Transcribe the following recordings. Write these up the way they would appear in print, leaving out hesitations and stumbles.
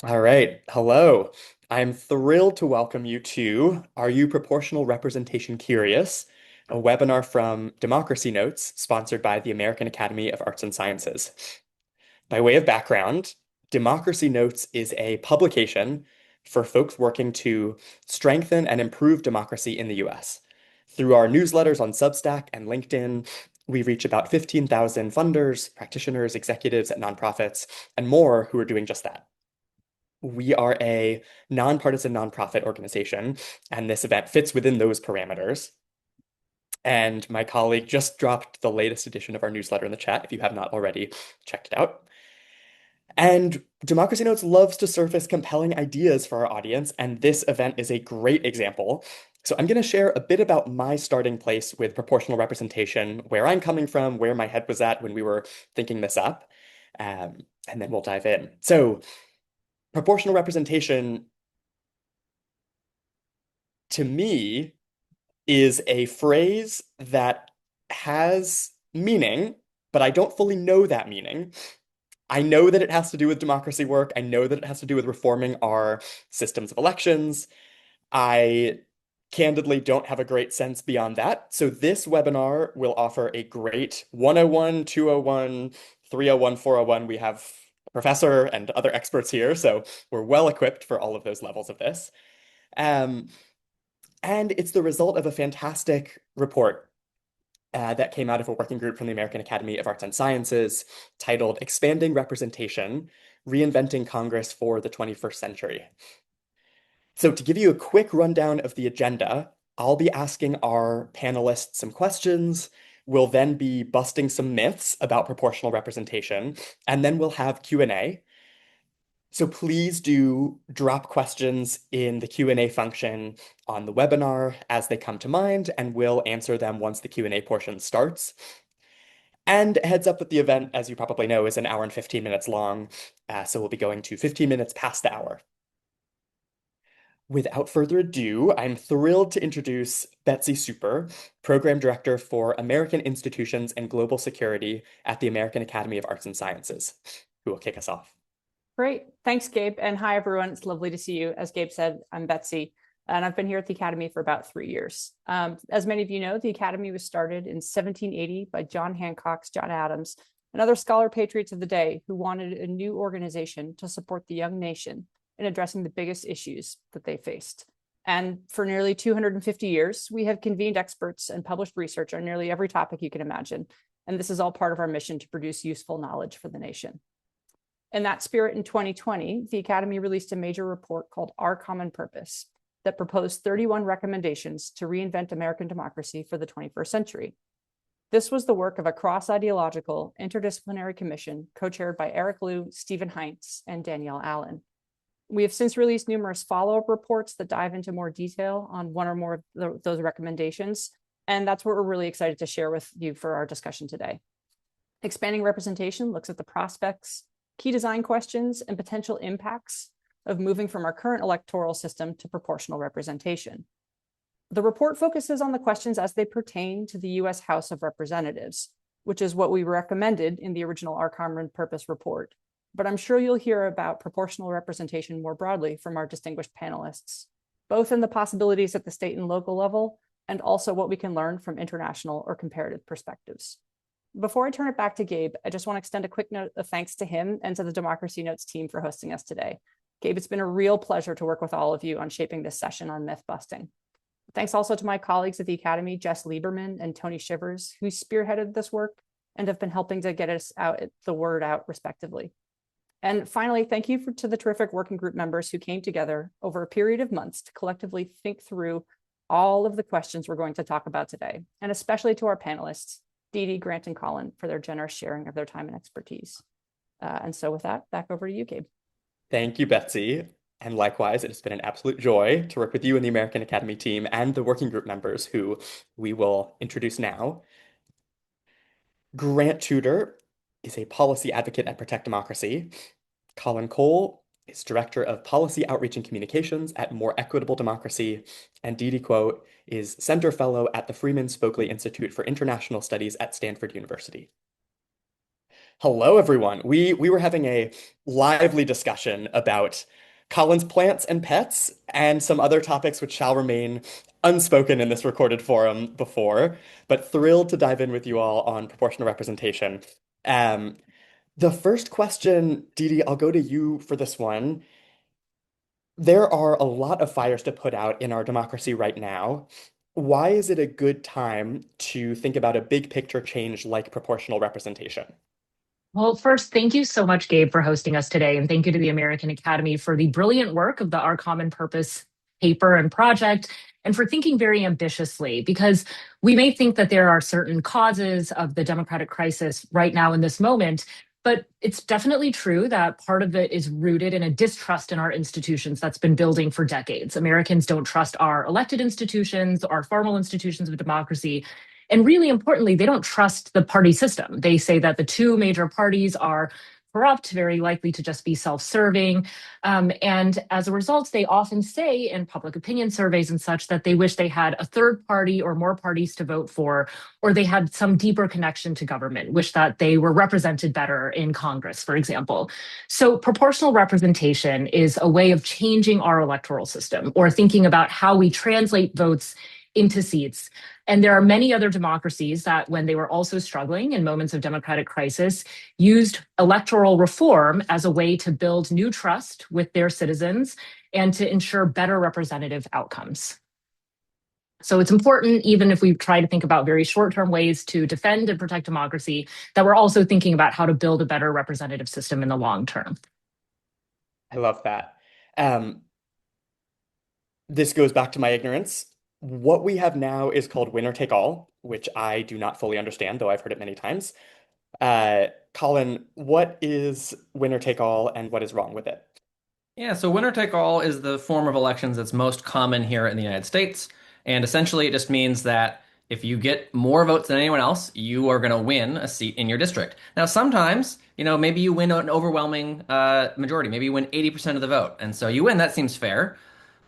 All right. Hello. I'm thrilled to welcome you to Are You Proportional Representation Curious? A webinar from Democracy Notes, sponsored by the American Academy of Arts and Sciences. By way of background, Democracy Notes is a publication for folks working to strengthen and improve democracy in the US. Through our newsletters on Substack and LinkedIn, we reach about 15,000 funders, practitioners, executives at nonprofits, and more who are doing just that. We are a nonpartisan nonprofit organization, and this event fits within those parameters. And my colleague just dropped the latest edition of our newsletter in the chat if you have not already checked it out. And Democracy Notes loves to surface compelling ideas for our audience, and this event is a great example. So I'm going to share a bit about my starting place with proportional representation, where I'm coming from, where my head was at when we were thinking this up, and then we'll dive in. So proportional representation to me is a phrase that has meaning, but I don't fully know that meaning. I know that it has to do with democracy work. I know that it has to do with reforming our systems of elections. I candidly don't have a great sense beyond that. So this webinar will offer a great 101, 201, 301, 401. We have a professor and other experts here, so we're well equipped for all of those levels of this. Um, and it's the result of a fantastic report that came out of a working group from the American Academy of Arts and Sciences titled Expanding Representation, Reinventing Congress for the 21st Century. So to give you a quick rundown of the agenda, I'll be asking our panelists some questions. We'll then be busting some myths about proportional representation, and then we'll have Q&A. So please do drop questions in the Q&A function on the webinar as they come to mind, and we'll answer them once the Q&A portion starts. And heads up that the event, as you probably know, is an hour and 15 minutes long, so we'll be going to 15 minutes past the hour. Without further ado, I'm thrilled to introduce Betsy Super, Program Director for American Institutions and Global Security at the American Academy of Arts and Sciences, who will kick us off. Great. Thanks, Gabe. And hi, everyone. It's lovely to see you. As Gabe said, I'm Betsy, and I've been here at the Academy for about 3 years. As many of you know, the Academy was started in 1780 by John Hancock's John Adams and other scholar patriots of the day who wanted a new organization to support the young nation in addressing the biggest issues that they faced. And for nearly 250 years, we have convened experts and published research on nearly every topic you can imagine. And this is all part of our mission to produce useful knowledge for the nation. In that spirit, in 2020, the Academy released a major report called Our Common Purpose that proposed 31 recommendations to reinvent American democracy for the 21st century. This was the work of a cross-ideological, interdisciplinary commission co-chaired by Eric Liu, Stephen Heinz, and Danielle Allen. We have since released numerous follow-up reports that dive into more detail on one or more of those recommendations, and that's what we're really excited to share with you for our discussion today. Expanding representation looks at the prospects, key design questions, and potential impacts of moving from our current electoral system to proportional representation. The report focuses on the questions as they pertain to the U.S. House of Representatives, which is what we recommended in the original Our Common Purpose report. But I'm sure you'll hear about proportional representation more broadly from our distinguished panelists, both in the possibilities at the state and local level, and also what we can learn from international or comparative perspectives. Before I turn it back to Gabe, I just want to extend a quick note of thanks to him and to the Democracy Notes team for hosting us today. Gabe, it's been a real pleasure to work with all of you on shaping this session on myth busting. Thanks also to my colleagues at the Academy, Jess Lieberman and Tony Shivers, who spearheaded this work and have been helping to get us the word out respectively. And finally, thank you to the terrific working group members who came together over a period of months to collectively think through all of the questions we're going to talk about today, and especially to our panelists, Didi, Grant, and Colin, for their generous sharing of their time and expertise. And so with that, back over to you, Gabe. Thank you, Betsy. And likewise, it has been an absolute joy to work with you and the American Academy team and the working group members who we will introduce now. Grant Tudor is a policy advocate at Protect Democracy. Colin Cole is Director of Policy Outreach and Communications at More Equitable Democracy. And Didi Quote is Center Fellow at the Freeman-Spogli Institute for International Studies at Stanford University. Hello, everyone. We were having a lively discussion about Colin's plants and pets and some other topics which shall remain unspoken in this recorded forum before, but thrilled to dive in with you all on proportional representation. Um, the first question, Didi, I'll go to you for this one. There are a lot of fires to put out in our democracy right now. Why is it a good time to think about a big picture change like proportional representation? Well, first, thank you so much, Gabe, for hosting us today. And thank you to the American Academy for the brilliant work of the Our Common Purpose paper and project, and for thinking very ambitiously, because we may think that there are certain causes of the democratic crisis right now in this moment. But it's definitely true that part of it is rooted in a distrust in our institutions that's been building for decades. Americans don't trust our elected institutions, our formal institutions of democracy, and really importantly, they don't trust the party system. They say that the two major parties are corrupt, very likely to just be self serving. And as a result, they often say in public opinion surveys and such that they wish they had a third party or more parties to vote for, or they had some deeper connection to government, wish that they were represented better in Congress, for example. So, proportional representation is a way of changing our electoral system or thinking about how we translate votes into seats. And there are many other democracies that, when they were also struggling in moments of democratic crisis, used electoral reform as a way to build new trust with their citizens and to ensure better representative outcomes. So it's important, even if we try to think about very short term ways to defend and protect democracy, that we're also thinking about how to build a better representative system in the long term. I love that. Um, this goes back to my ignorance. What we have now is called winner take all, which I do not fully understand, though I've heard it many times. Colin, what is winner take all and what is wrong with it? Yeah, so winner take all is the form of elections that's most common here in the United States. And essentially, it just means that if you get more votes than anyone else, you are going to win a seat in your district. Now, sometimes, maybe you win an overwhelming majority. Maybe you win 80% of the vote. And so you win. That seems fair.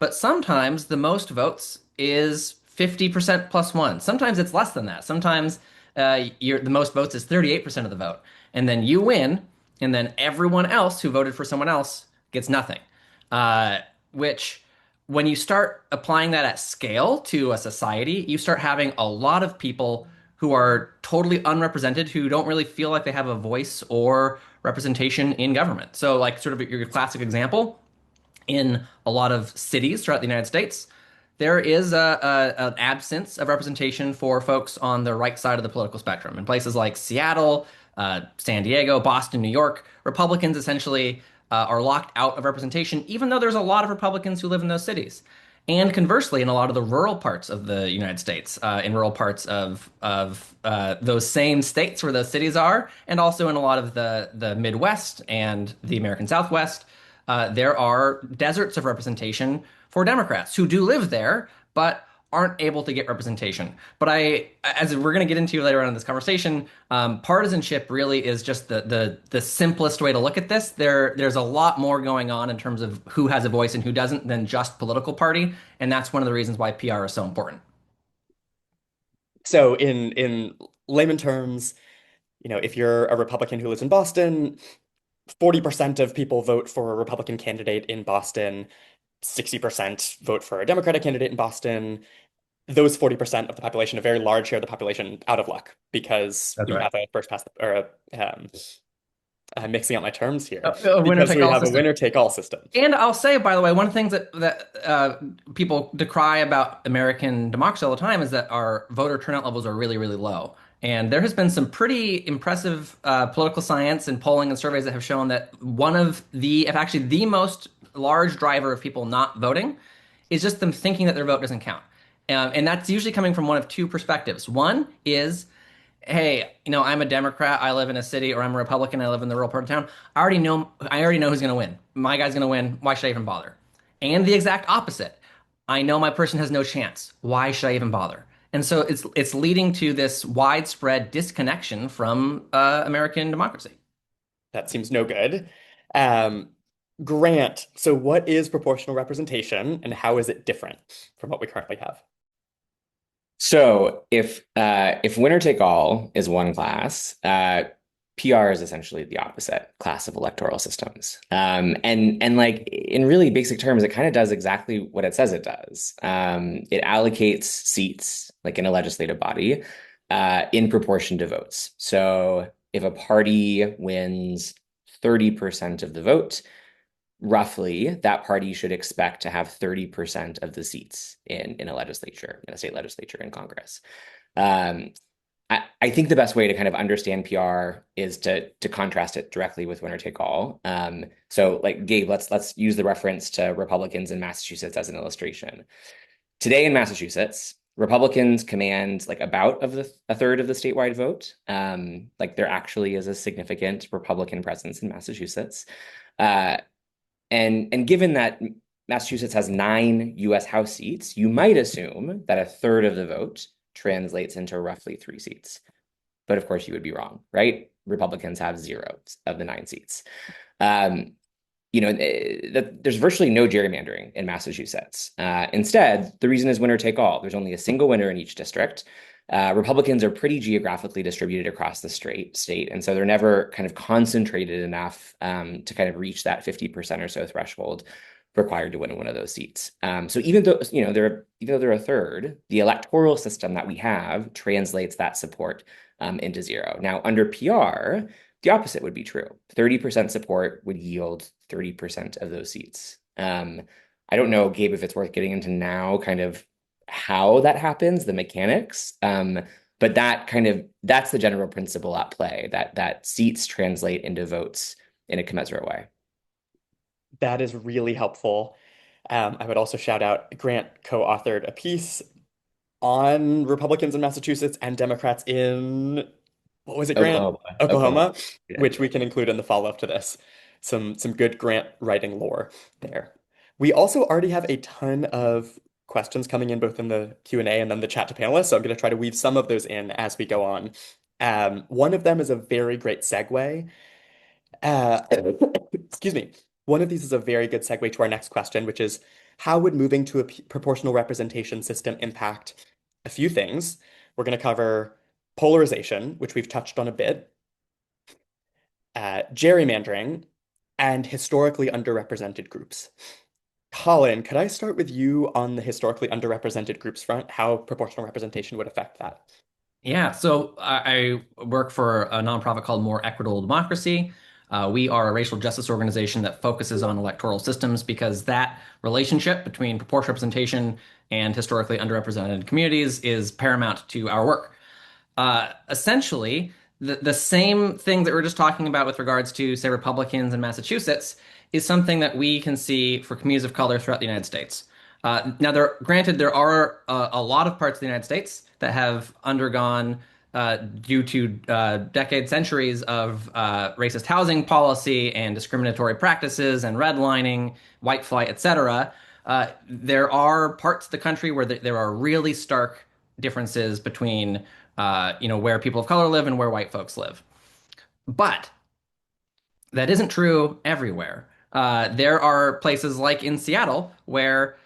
But sometimes the most votes is 50% plus one. Sometimes it's less than that. Sometimes the most votes is 38% of the vote. And then you win, and then everyone else who voted for someone else gets nothing. Which, when you start applying that at scale to a society, you start having a lot of people who are totally unrepresented, who don't really feel like they have a voice or representation in government. So, like, sort of your classic example, in a lot of cities throughout the United States, there is an absence of representation for folks on the right side of the political spectrum. In places like Seattle, San Diego, Boston, New York, Republicans essentially are locked out of representation, even though there's a lot of Republicans who live in those cities. And conversely, in a lot of the rural parts of the United States, in rural parts of those same states where those cities are, and also in a lot of the Midwest and the American Southwest, there are deserts of representation for Democrats who do live there, but aren't able to get representation. But as we're going to get into later on in this conversation, partisanship really is just the simplest way to look at this. There's a lot more going on in terms of who has a voice and who doesn't than just political party, and that's one of the reasons why PR is so important. So in layman terms, if you're a Republican who lives in Boston, 40% of people vote for a Republican candidate in Boston, 60% vote for a Democratic candidate in Boston. Those 40% of the population, a very large share of the population, out of luck because That's we right. have a first past or I'm mixing up my terms here A winner because take we all have a system. winner take all system. And I'll say, by the way, one of the things that people decry about American democracy all the time is that our voter turnout levels are really, really low. And there has been some pretty impressive political science and polling and surveys that have shown that one of if actually the most large driver of people not voting is just them thinking that their vote doesn't count. And that's usually coming from one of two perspectives. One is, hey, I'm a Democrat, I live in a city, or I'm a Republican, I live in the rural part of town. I already know who's going to win. My guy's going to win. Why should I even bother? And the exact opposite. I know my person has no chance. Why should I even bother? And so it's leading to this widespread disconnection from American democracy. That seems no good. Um, Grant, so what is proportional representation and how is it different from what we currently have? So if winner take all is one class, PR is essentially the opposite class of electoral systems. And like in really basic terms, it kind of does exactly what it says it does. It allocates seats, like in a legislative body, in proportion to votes. So if a party wins 30% of the vote, roughly that party should expect to have 30% of the seats in a legislature, in a state legislature, in Congress. Um, I think the best way to kind of understand PR is to contrast it directly with winner take all. So like Gabe, let's use the reference to Republicans in Massachusetts as an illustration. Today in Massachusetts, Republicans command like about a third of the statewide vote. Like there actually is a significant Republican presence in Massachusetts. Uh, and given that Massachusetts has 9 US House seats, you might assume that a third of the vote translates into roughly 3 seats. But of course, you would be wrong, right? Republicans have 0 of the 9 seats. There's virtually no gerrymandering in Massachusetts. Instead, the reason is winner take all. There's only a single winner in each district. Republicans are pretty geographically distributed across the state, and so they're never kind of concentrated enough to kind of reach that 50% or so threshold required to win one of those seats. So even though they're a third, the electoral system that we have translates that support into 0. Now, under PR, the opposite would be true. 30% support would yield 30% of those seats. I don't know, Gabe, if it's worth getting into now, kind of how that happens, the mechanics. But that's the general principle at play, that seats translate into votes in a commensurate way. That is really helpful. I would also shout out Grant co-authored a piece on Republicans in Massachusetts and Democrats in, what was it, Grant? Oklahoma, Yeah. which we can include in the follow-up to this. Some good Grant writing lore there. We also already have a ton of questions coming in both in the Q&A and then the chat to panelists, so I'm going to try to weave some of those in as we go on. One of them is a very great segue. Excuse me. One of these is a very good segue to our next question, which is how would moving to a proportional representation system impact a few things? We're going to cover polarization, which we've touched on a bit, gerrymandering, and historically underrepresented groups. Colin, could I start with you on the historically underrepresented groups front, how proportional representation would affect that? Yeah, so I work for a nonprofit called More Equitable Democracy. We are a racial justice organization that focuses on electoral systems because that relationship between proportional representation and historically underrepresented communities is paramount to our work. Essentially, the same thing that we are just talking about with regards to, say, Republicans in Massachusetts is something that we can see for communities of color throughout the United States. Now, granted, there are a lot of parts of the United States that have undergone, due to decades, centuries of racist housing policy and discriminatory practices and redlining, white flight, etc. There are parts of the country where there are really stark differences between, where people of color live and where white folks live. But that isn't true everywhere. There are places like in Seattle where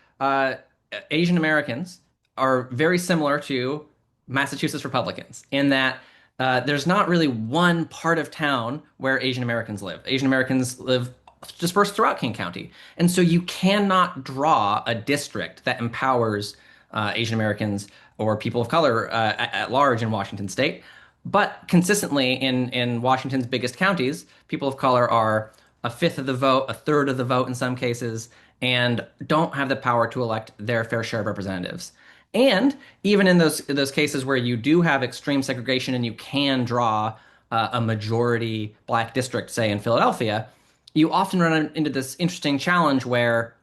Asian Americans are very similar to Massachusetts Republicans in that there's not really one part of town where Asian Americans live. Asian Americans live dispersed throughout King County. And so you cannot draw a district that empowers Asian Americans or people of color at large in Washington state. But consistently in Washington's biggest counties, people of color are a fifth of the vote, a third of the vote in some cases, and don't have the power to elect their fair share of representatives. And even in those cases where you do have extreme segregation and you can draw a majority black district, say in Philadelphia, you often run into this interesting challenge where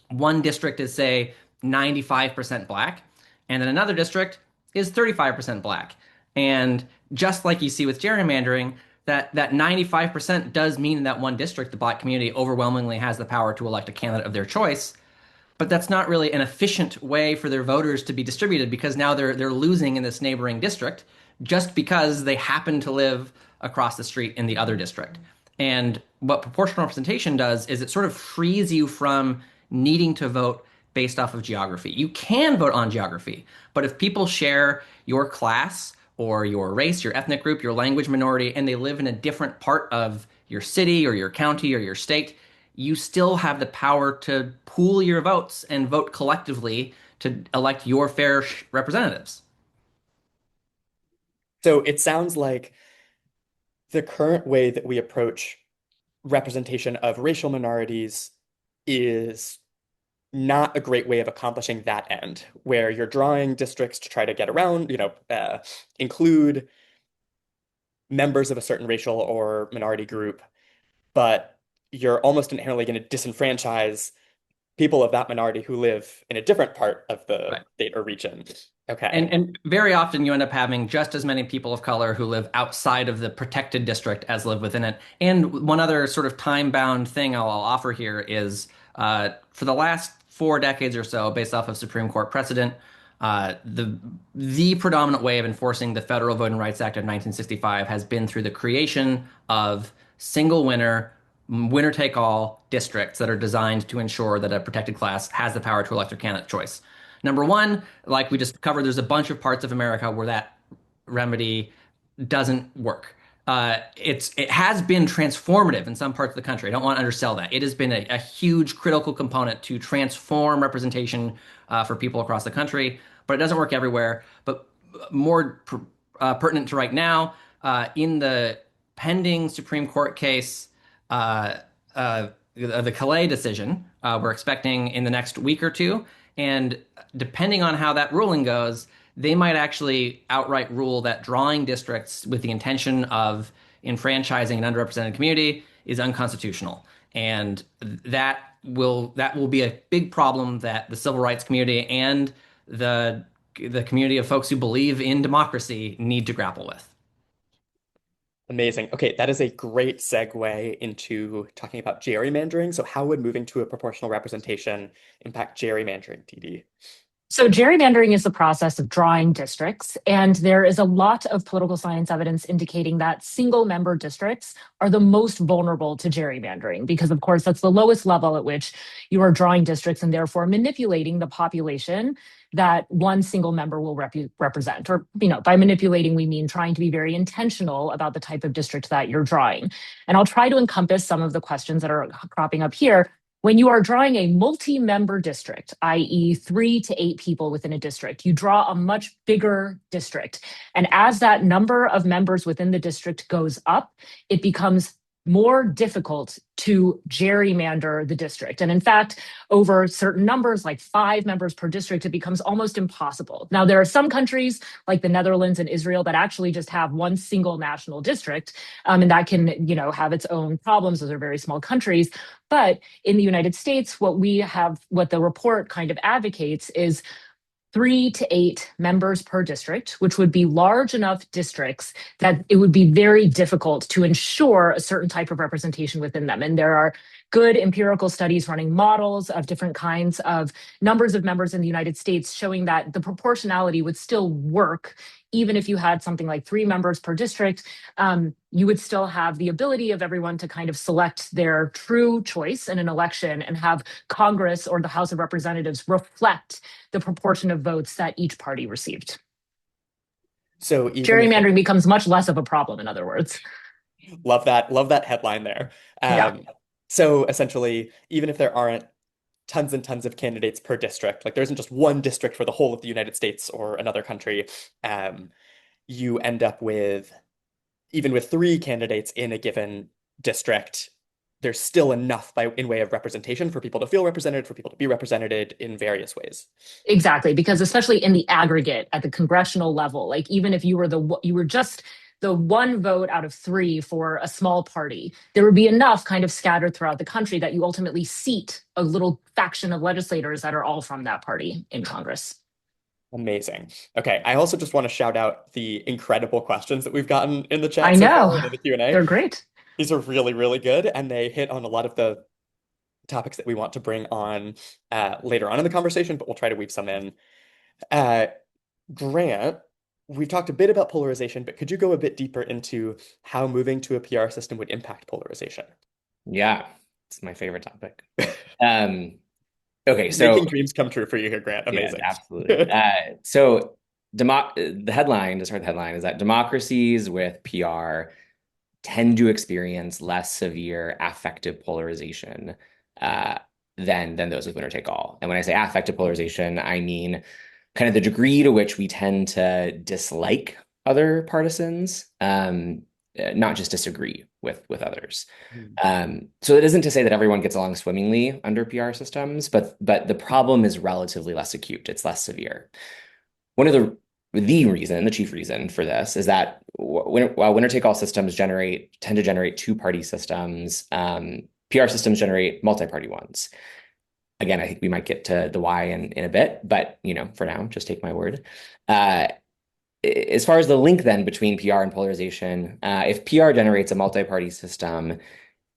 one district is, say, 95% black, and then another district is 35% black. And just like you see with gerrymandering, that 95% does mean in that one district, the black community overwhelmingly has the power to elect a candidate of their choice. But that's not really an efficient way for their voters to be distributed because now they're losing in this neighboring district just because they happen to live across the street in the other district. And what proportional representation does is it sort of frees you from needing to vote based off of geography. You can vote on geography, but if people share your class or your race, your ethnic group, your language minority, and they live in a different part of your city or your county or your state, you still have the power to pool your votes and vote collectively to elect your fair representatives. So it sounds like the current way that we approach representation of racial minorities is not a great way of accomplishing that end, where you're drawing districts to try to get around, include members of a certain racial or minority group, but you're almost inherently going to disenfranchise people of that minority who live in a different part of the Right. state or region. Okay. And very often you end up having just as many people of color who live outside of the protected district as live within it. And one other sort of time-bound thing I'll offer here is for the last 4 decades or so, based off of Supreme Court precedent, the predominant way of enforcing the Federal Voting Rights Act of 1965 has been through the creation of single winner take all districts that are designed to ensure that a protected class has the power to elect their candidate choice. Number one, like we just covered, there's a bunch of parts of America where that remedy doesn't work. It has been transformative in some parts of the country. I don't want to undersell that. It has been a huge critical component to transform representation for people across the country, but it doesn't work everywhere. But more pertinent to right now, in the pending Supreme Court case, the Calais decision, we're expecting in the next week or two. And depending on how that ruling goes, they might actually outright rule that drawing districts with the intention of enfranchising an underrepresented community is unconstitutional. And that will be a big problem that the civil rights community and the community of folks who believe in democracy need to grapple with. Amazing. Okay, that is a great segue into talking about gerrymandering. So how would moving to a proportional representation impact gerrymandering, Didi? So, gerrymandering is the process of drawing districts, and there is a lot of political science evidence indicating that single member districts are the most vulnerable to gerrymandering because, of course, that's the lowest level at which you are drawing districts and therefore manipulating the population that one single member will represent. Or, by manipulating, we mean trying to be very intentional about the type of district that you're drawing. And I'll try to encompass some of the questions that are cropping up here. When you are drawing a multi-member district, i.e., 3 to 8 people within a district, you draw a much bigger district. And as that number of members within the district goes up, it becomes more difficult to gerrymander the district. And in fact, over certain numbers, like 5 members per district, it becomes almost impossible. Now, there are some countries like the Netherlands and Israel that actually just have one single national district, and that can, have its own problems. Those are very small countries. But in the United States, what the report kind of advocates is 3 to 8 members per district, which would be large enough districts that it would be very difficult to ensure a certain type of representation within them. And there are good empirical studies running models of different kinds of numbers of members in the United States showing that the proportionality would still work. Even if you had something like 3 members per district, you would still have the ability of everyone to kind of select their true choice in an election and have Congress or the House of Representatives reflect the proportion of votes that each party received. So even if Gerrymandering becomes much less of a problem, in other words. love that headline there. Yeah. So essentially, even if there aren't tons and tons of candidates per district, like there isn't just one district for the whole of the United States or another country, you end up with, even with 3 candidates in a given district, there's still enough in way of representation for people to feel represented, for people to be represented in various ways. Exactly, because especially in the aggregate at the congressional level, like even if you were just the one vote out of 3 for a small party, there would be enough kind of scattered throughout the country that you ultimately seat a little faction of legislators that are all from that party in Congress. Amazing. Okay, I also just want to shout out the incredible questions that we've gotten in the chat I so know. far and in the Q&A. They're great. These are really, really good, and they hit on a lot of the topics that we want to bring on later on in the conversation, but we'll try to weave some in. Grant, we've talked a bit about polarization, but could you go a bit deeper into how moving to a PR system would impact polarization? Yeah, it's my favorite topic. Okay, so making dreams come true for you here, Grant. Amazing. Yeah, absolutely. So the headline, to start the headline, is that democracies with PR tend to experience less severe affective polarization uh, than those with winner take all. And when I say affective polarization, I mean kind of the degree to which we tend to dislike other partisans, not just disagree with others. Hmm. So it isn't to say that everyone gets along swimmingly under PR systems, but the problem is relatively less acute. It's less severe. One of the chief reason for this is that while winner-take-all systems tend to generate two-party systems, PR systems generate multi-party ones. Again, I think we might get to the why in a bit, but for now, just take my word. As far as the link then between PR and polarization, if PR generates a multi-party system,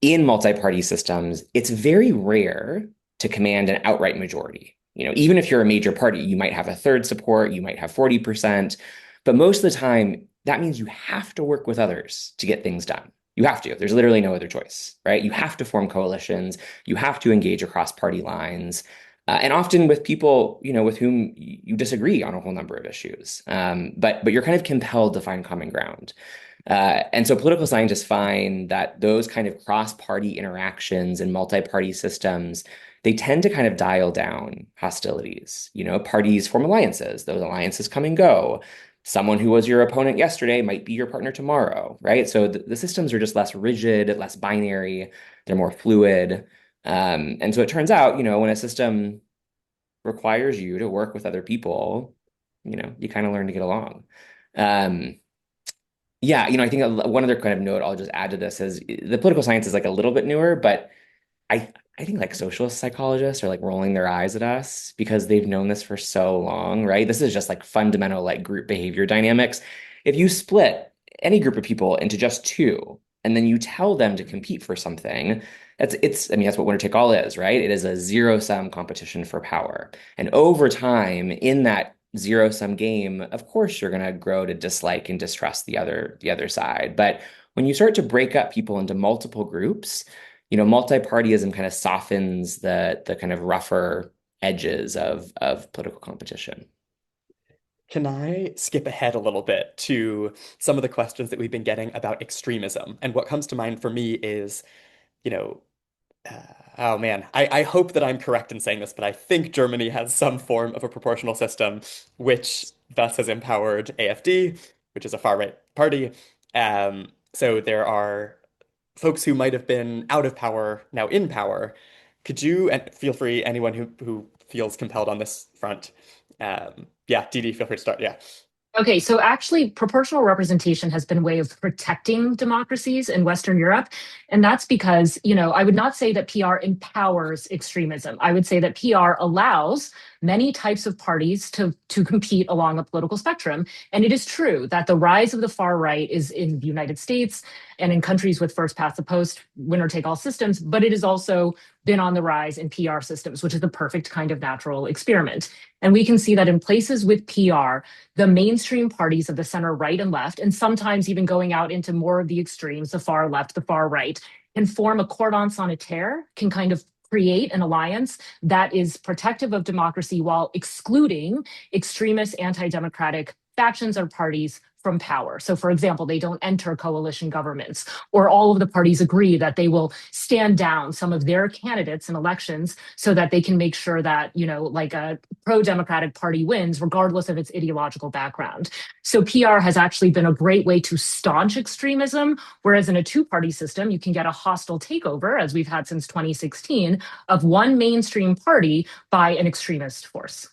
in multi-party systems, it's very rare to command an outright majority. Even if you're a major party, you might have a third support, you might have 40%, but most of the time, that means you have to work with others to get things done. You have to. There's literally no other choice, right? You have to form coalitions. You have to engage across party lines, and often with people, with whom you disagree on a whole number of issues. But you're kind of compelled to find common ground. And so political scientists find that those kind of cross-party interactions and multi-party systems, they tend to kind of dial down hostilities. Parties form alliances. Those alliances come and go. Someone who was your opponent yesterday might be your partner tomorrow, right? So the systems are just less rigid, less binary. They're more fluid. And so it turns out, when a system requires you to work with other people, you kind of learn to get along. Yeah, I think one other kind of note I'll just add to this is the political science is like a little bit newer, but I think like socialist psychologists are like rolling their eyes at us because they've known this for so long, right? This is just like fundamental like group behavior dynamics. If you split any group of people into just two and then you tell them to compete for something, that's what winner take all is, right? It is a zero-sum competition for power. And over time, in that zero-sum game, of course you're going to grow to dislike and distrust the other side. But when you start to break up people into multiple groups, multi-partyism kind of softens the kind of rougher edges of political competition. Can I skip ahead a little bit to some of the questions that we've been getting about extremism? And what comes to mind for me is, you know, oh man, I hope that I'm correct in saying this, but I think Germany has some form of a proportional system, which thus has empowered AfD, which is a far-right party. So there are folks who might have been out of power now in power. Could you, and feel free, anyone who feels compelled on this front. Yeah, Didi, feel free to start. Yeah. Okay, so actually, proportional representation has been a way of protecting democracies in Western Europe. And that's because, I would not say that PR empowers extremism. I would say that PR allows many types of parties to compete along a political spectrum. And it is true that the rise of the far right is in the United States and in countries with first past the post, winner take all systems, but it has also been on the rise in PR systems, which is the perfect kind of natural experiment. And we can see that in places with PR, the mainstream parties of the center right and left, and sometimes even going out into more of the extremes, the far left, the far right, can form a cordon sanitaire, can kind of create an alliance that is protective of democracy while excluding extremist anti-democratic factions or parties from power. So, for example, they don't enter coalition governments, or all of the parties agree that they will stand down some of their candidates in elections so that they can make sure that, like a pro-democratic party wins, regardless of its ideological background. So PR has actually been a great way to staunch extremism, whereas in a two-party system, you can get a hostile takeover, as we've had since 2016, of one mainstream party by an extremist force.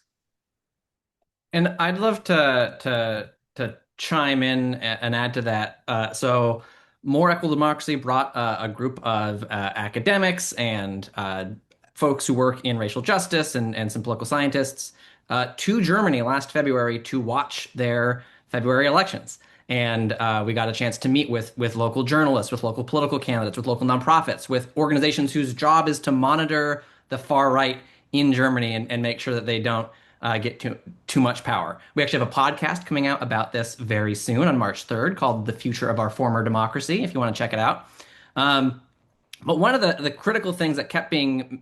And I'd love to chime in and add to that. So, More Equitable Democracy brought a group of academics and folks who work in racial justice and some political scientists to Germany last February to watch their February elections. And we got a chance to meet with local journalists, with local political candidates, with local nonprofits, with organizations whose job is to monitor the far right in Germany and make sure that they don't get too much power. We actually have a podcast coming out about this very soon on March 3rd called The Future of Our Former Democracy, if you want to check it out. But one of the critical things that kept being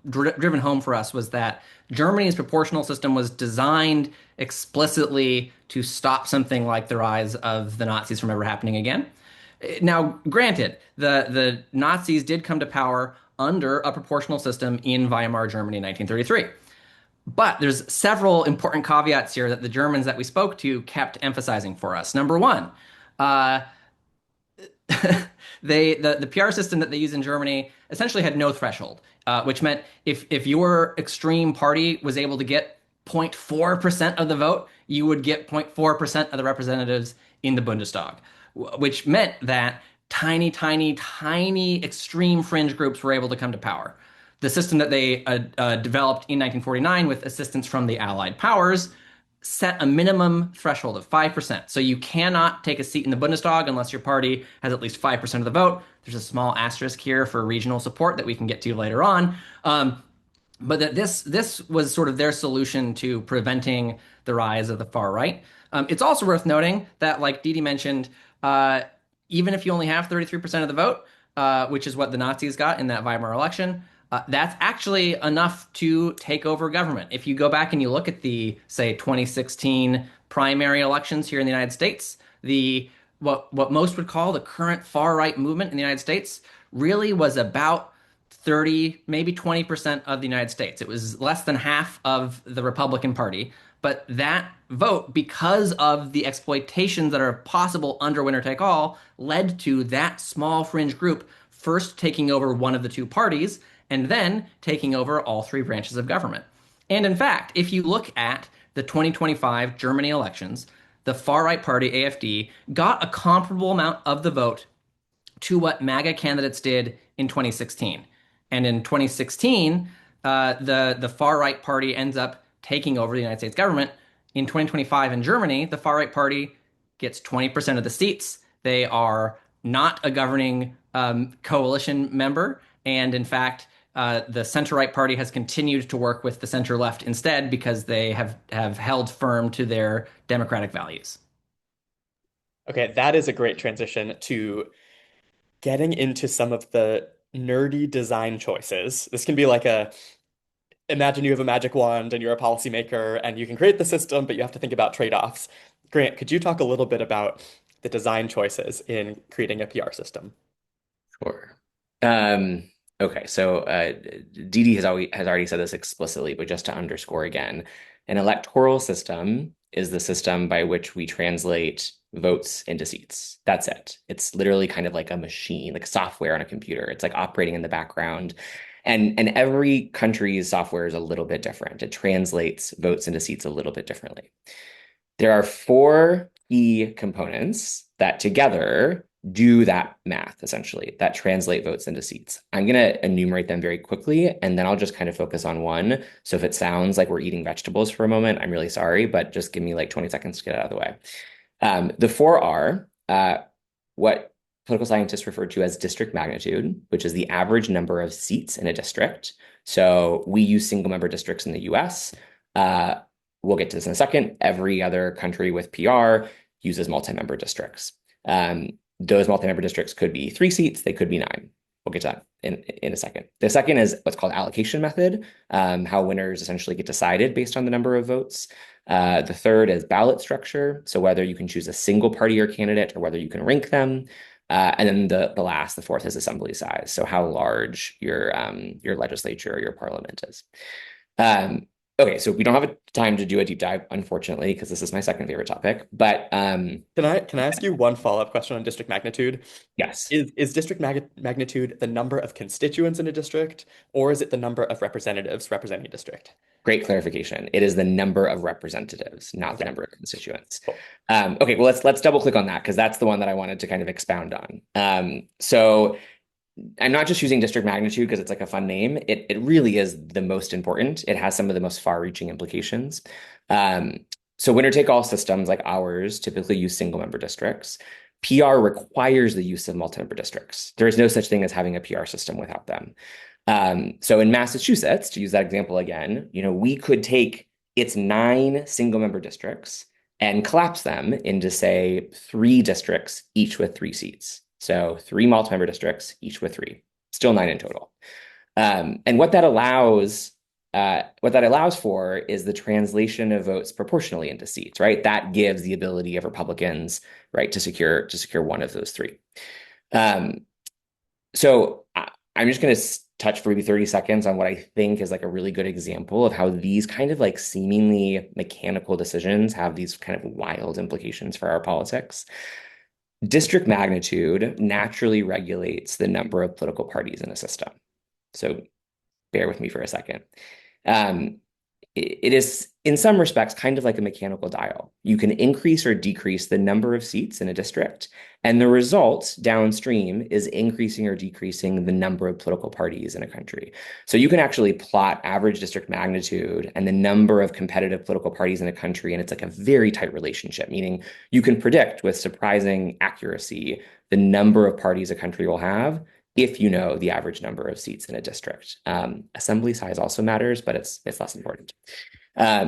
driven home for us was that Germany's proportional system was designed explicitly to stop something like the rise of the Nazis from ever happening again. Now, granted, the Nazis did come to power under a proportional system in Weimar Germany in 1933. But there's several important caveats here that the Germans that we spoke to kept emphasizing for us. Number one, uh, the PR system that they use in Germany essentially had no threshold, which meant if your extreme party was able to get 0.4% of the vote, you would get 0.4% of the representatives in the Bundestag, which meant that tiny, tiny, tiny extreme fringe groups were able to come to power. The system that they developed in 1949 with assistance from the Allied powers set a minimum threshold of 5%. So you cannot take a seat in the Bundestag unless your party has at least 5% of the vote. There's a small asterisk here for regional support that we can get to later on. But that this was sort of their solution to preventing the rise of the far right. It's also worth noting that, like Didi mentioned, even if you only have 33% of the vote, which is what the Nazis got in that Weimar election, that's actually enough to take over government. If you go back and you look at the, say, 2016 primary elections here in the United States, what most would call the current far right movement in the United States really was about 30, maybe 20% of the United States. It was less than half of the Republican Party. But that vote, because of the exploitations that are possible under winner take all, led to that small fringe group first taking over one of the two parties and then taking over all three branches of government. And in fact, if you look at the 2025 Germany elections, the far right party, AfD, got a comparable amount of the vote to what MAGA candidates did in 2016. And in 2016, the far right party ends up taking over the United States government. In 2025 in Germany, the far right party gets 20% of the seats. They are not a governing coalition member. And in fact, the center right party has continued to work with the center left instead because they have held firm to their democratic values. Okay, that is a great transition to getting into some of the nerdy design choices. This can be like imagine you have a magic wand and you're a policymaker and you can create the system, but you have to think about trade-offs. Grant, could you talk a little bit about the design choices in creating a PR system? Sure. Okay, so Didi has already said this explicitly, but just to underscore again, an electoral system is the system by which we translate votes into seats. That's it. It's literally kind of like a machine, like software on a computer. It's like operating in the background. And every country's software is a little bit different. It translates votes into seats a little bit differently. There are four key components that together do that math, essentially, that translate votes into seats. I'm going to enumerate them very quickly, and then I'll just kind of focus on one. So if it sounds like we're eating vegetables for a moment, I'm really sorry, but just give me like 20 seconds to get it out of the way. The four are what political scientists refer to as district magnitude, which is the average number of seats in a district. So we use single member districts in the US. We'll get to this in a second. Every other country with PR uses multi-member districts. Those multi-member districts could be 3 seats, they could be 9. We'll get to that in a second. The second is what's called allocation method, how winners essentially get decided based on the number of votes. The third is ballot structure, so whether you can choose a single party or candidate or whether you can rank them. And then the fourth is assembly size, so how large your legislature or your parliament is. Okay, so we don't have time to do a deep dive, unfortunately, because this is my second favorite topic. But can I ask you one follow-up question on district magnitude? Yes. Is district magnitude the number of constituents in a district, or is it the number of representatives representing a district? Great clarification. It is the number of representatives, not the number of constituents. Cool. Okay, well, let's double click on that because that's the one that I wanted to kind of expound on. So I'm not just using district magnitude because it's like a fun name. It really is the most important. It has some of the most far-reaching implications. So winner-take-all systems like ours typically use single-member districts. PR requires the use of multi-member districts. There is no such thing as having a PR system without them. So in Massachusetts, to use that example again, we could take its 9 single-member districts and collapse them into, say, 3 districts, each with 3 seats. So 3 multi-member districts, each with 3, still 9 in total. And what that allows for is the translation of votes proportionally into seats, right? That gives the ability of Republicans, right, to secure one of those three. Um, I'm just going to touch for maybe 30 seconds on what I think is like a really good example of how these kind of like seemingly mechanical decisions have these kind of wild implications for our politics. District magnitude naturally regulates the number of political parties in a system. So bear with me for a second. Um, it is, in some respects, kind of like a mechanical dial. You can increase or decrease the number of seats in a district, and the result downstream is increasing or decreasing the number of political parties in a country. So you can actually plot average district magnitude and the number of competitive political parties in a country, and it's like a very tight relationship, meaning you can predict with surprising accuracy the number of parties a country will have if you know the average number of seats in a district. Assembly size also matters, but it's less important. I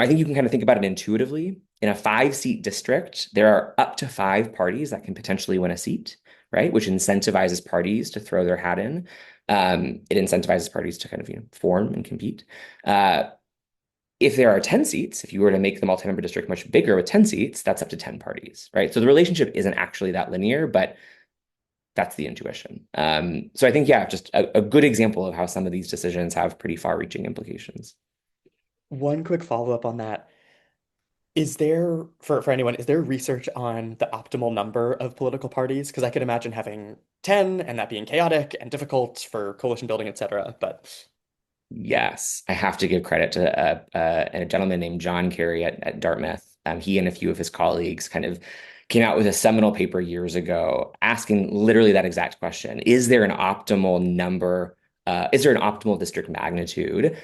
think you can kind of think about it intuitively. In a 5-seat district, there are up to 5 parties that can potentially win a seat, right? Which incentivizes parties to throw their hat in. It incentivizes parties to kind of form and compete. If there are 10 seats, if you were to make the multi-member district much bigger with 10 seats, that's up to 10 parties, right? So the relationship isn't actually that linear, but that's the intuition. So I think, yeah, just a good example of how some of these decisions have pretty far-reaching implications. One quick follow-up on that. Is there, for anyone, is there research on the optimal number of political parties? Because I could imagine having 10 and that being chaotic and difficult for coalition building, etc. But Yes, I have to give credit to a gentleman named John Kerry at Dartmouth. He and a few of his colleagues kind of came out with a seminal paper years ago asking literally that exact question. Is there an optimal number? Is there an optimal district magnitude?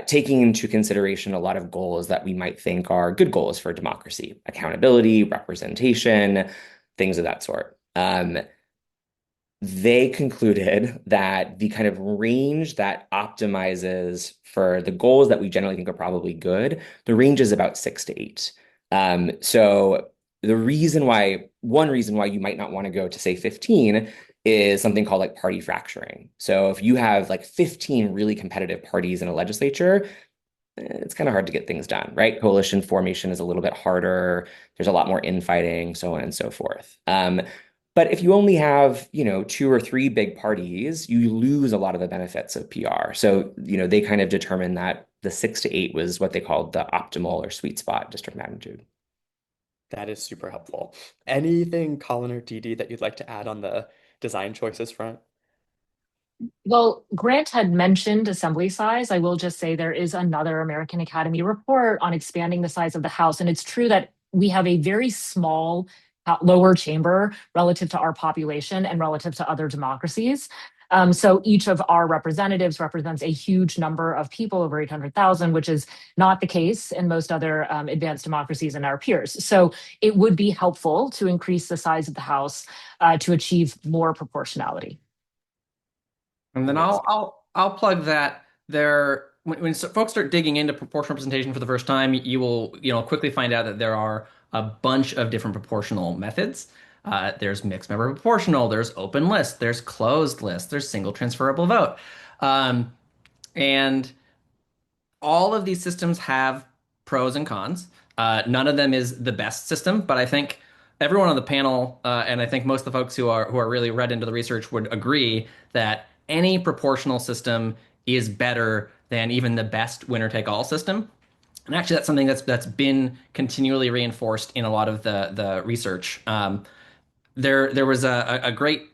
Taking into consideration a lot of goals that we might think are good goals for democracy, accountability, representation, things of that sort. They concluded that the kind of range that optimizes for the goals that we generally think are probably good, the range is about 6 to 8. So one reason why you might not want to go to say 15 is something called like party fracturing. So if you have like 15 really competitive parties in a legislature, it's kind of hard to get things done, right? Coalition formation is a little bit harder. There's a lot more infighting, so on and so forth. But if you only have, 2 or 3 big parties, you lose a lot of the benefits of PR. So, they kind of determined that the 6 to 8 was what they called the optimal or sweet spot district magnitude. that is super helpful. Anything, Colin or Didi, that you'd like to add on the design choices front? Well, Grant had mentioned assembly size. I will just say there is another American Academy report on expanding the size of the House. And it's true that we have a very small lower chamber relative to our population and relative to other democracies. So each of our representatives represents a huge number of people, over 800,000, which is not the case in most other advanced democracies and our peers. So it would be helpful to increase the size of the House to achieve more proportionality. And then Amazing. I'll plug that there when folks start digging into proportional representation for the first time, you will quickly find out that there are a bunch of different proportional methods. There's mixed member proportional, there's open list, there's closed list, there's single transferable vote, and all of these systems have pros and cons. None of them is the best system, but I think everyone on the panel, and I think most of the folks who are really read into the research would agree that any proportional system is better than even the best winner-take-all system. And actually, that's something that's been continually reinforced in a lot of the research. There was a great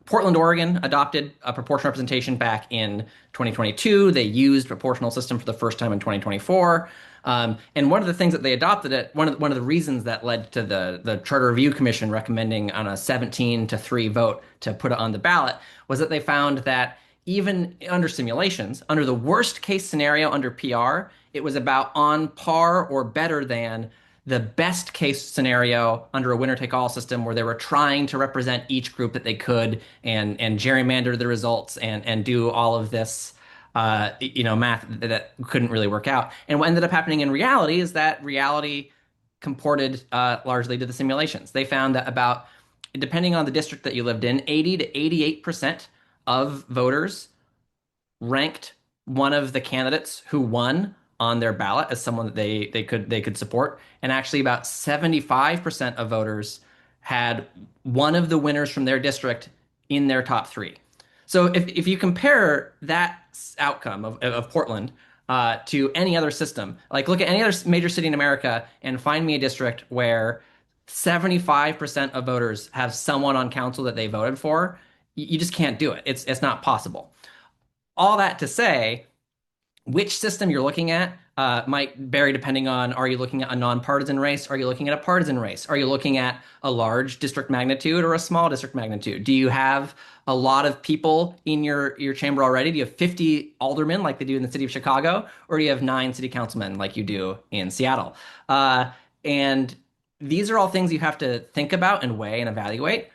Portland, Oregon adopted a proportional representation back in 2022. They used proportional system for the first time in 2024. And one of the things that they adopted one of the reasons that led to the Charter Review Commission recommending on a 17-3 vote to put it on the ballot was that they found that even under simulations, under the worst case scenario under PR, it was about on par or better than the best case scenario under a winner take all system where they were trying to represent each group that they could and gerrymander the results and do all of this math that couldn't really work out. And what ended up happening in reality is that reality comported largely to the simulations. They found that about, depending on the district that you lived in, 80 to 88% of voters ranked one of the candidates who won on their ballot as someone that they could support, and actually about 75% of voters had one of the winners from their district in their top three. So if you compare that outcome of Portland to any other system, like look at any other major city in America and find me a district where 75% of voters have someone on council that they voted for, you just can't do it. It's not possible. All that to say, which system you're looking at might vary depending on, are you looking at a nonpartisan race? Are you looking at a partisan race? Are you looking at a large district magnitude or a small district magnitude? Do you have a lot of people in your chamber already? Do you have 50 aldermen like they do in the city of Chicago? Or do you have 9 city councilmen like you do in Seattle? And these are all things you have to think about and weigh and evaluate.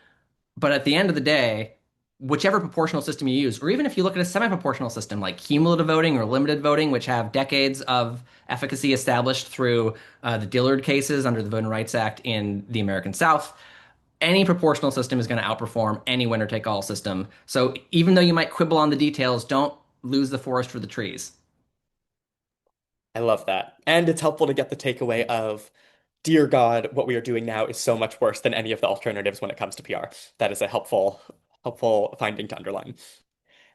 But at the end of the day, whichever proportional system you use, or even if you look at a semi-proportional system like cumulative voting or limited voting, which have decades of efficacy established through the Dillard cases under the Voting Rights Act in the American South, any proportional system is going to outperform any winner-take-all system. So even though you might quibble on the details, don't lose the forest for the trees. I love that. And it's helpful to get the takeaway of, dear God, what we are doing now is so much worse than any of the alternatives when it comes to PR. That is a helpful finding to underline.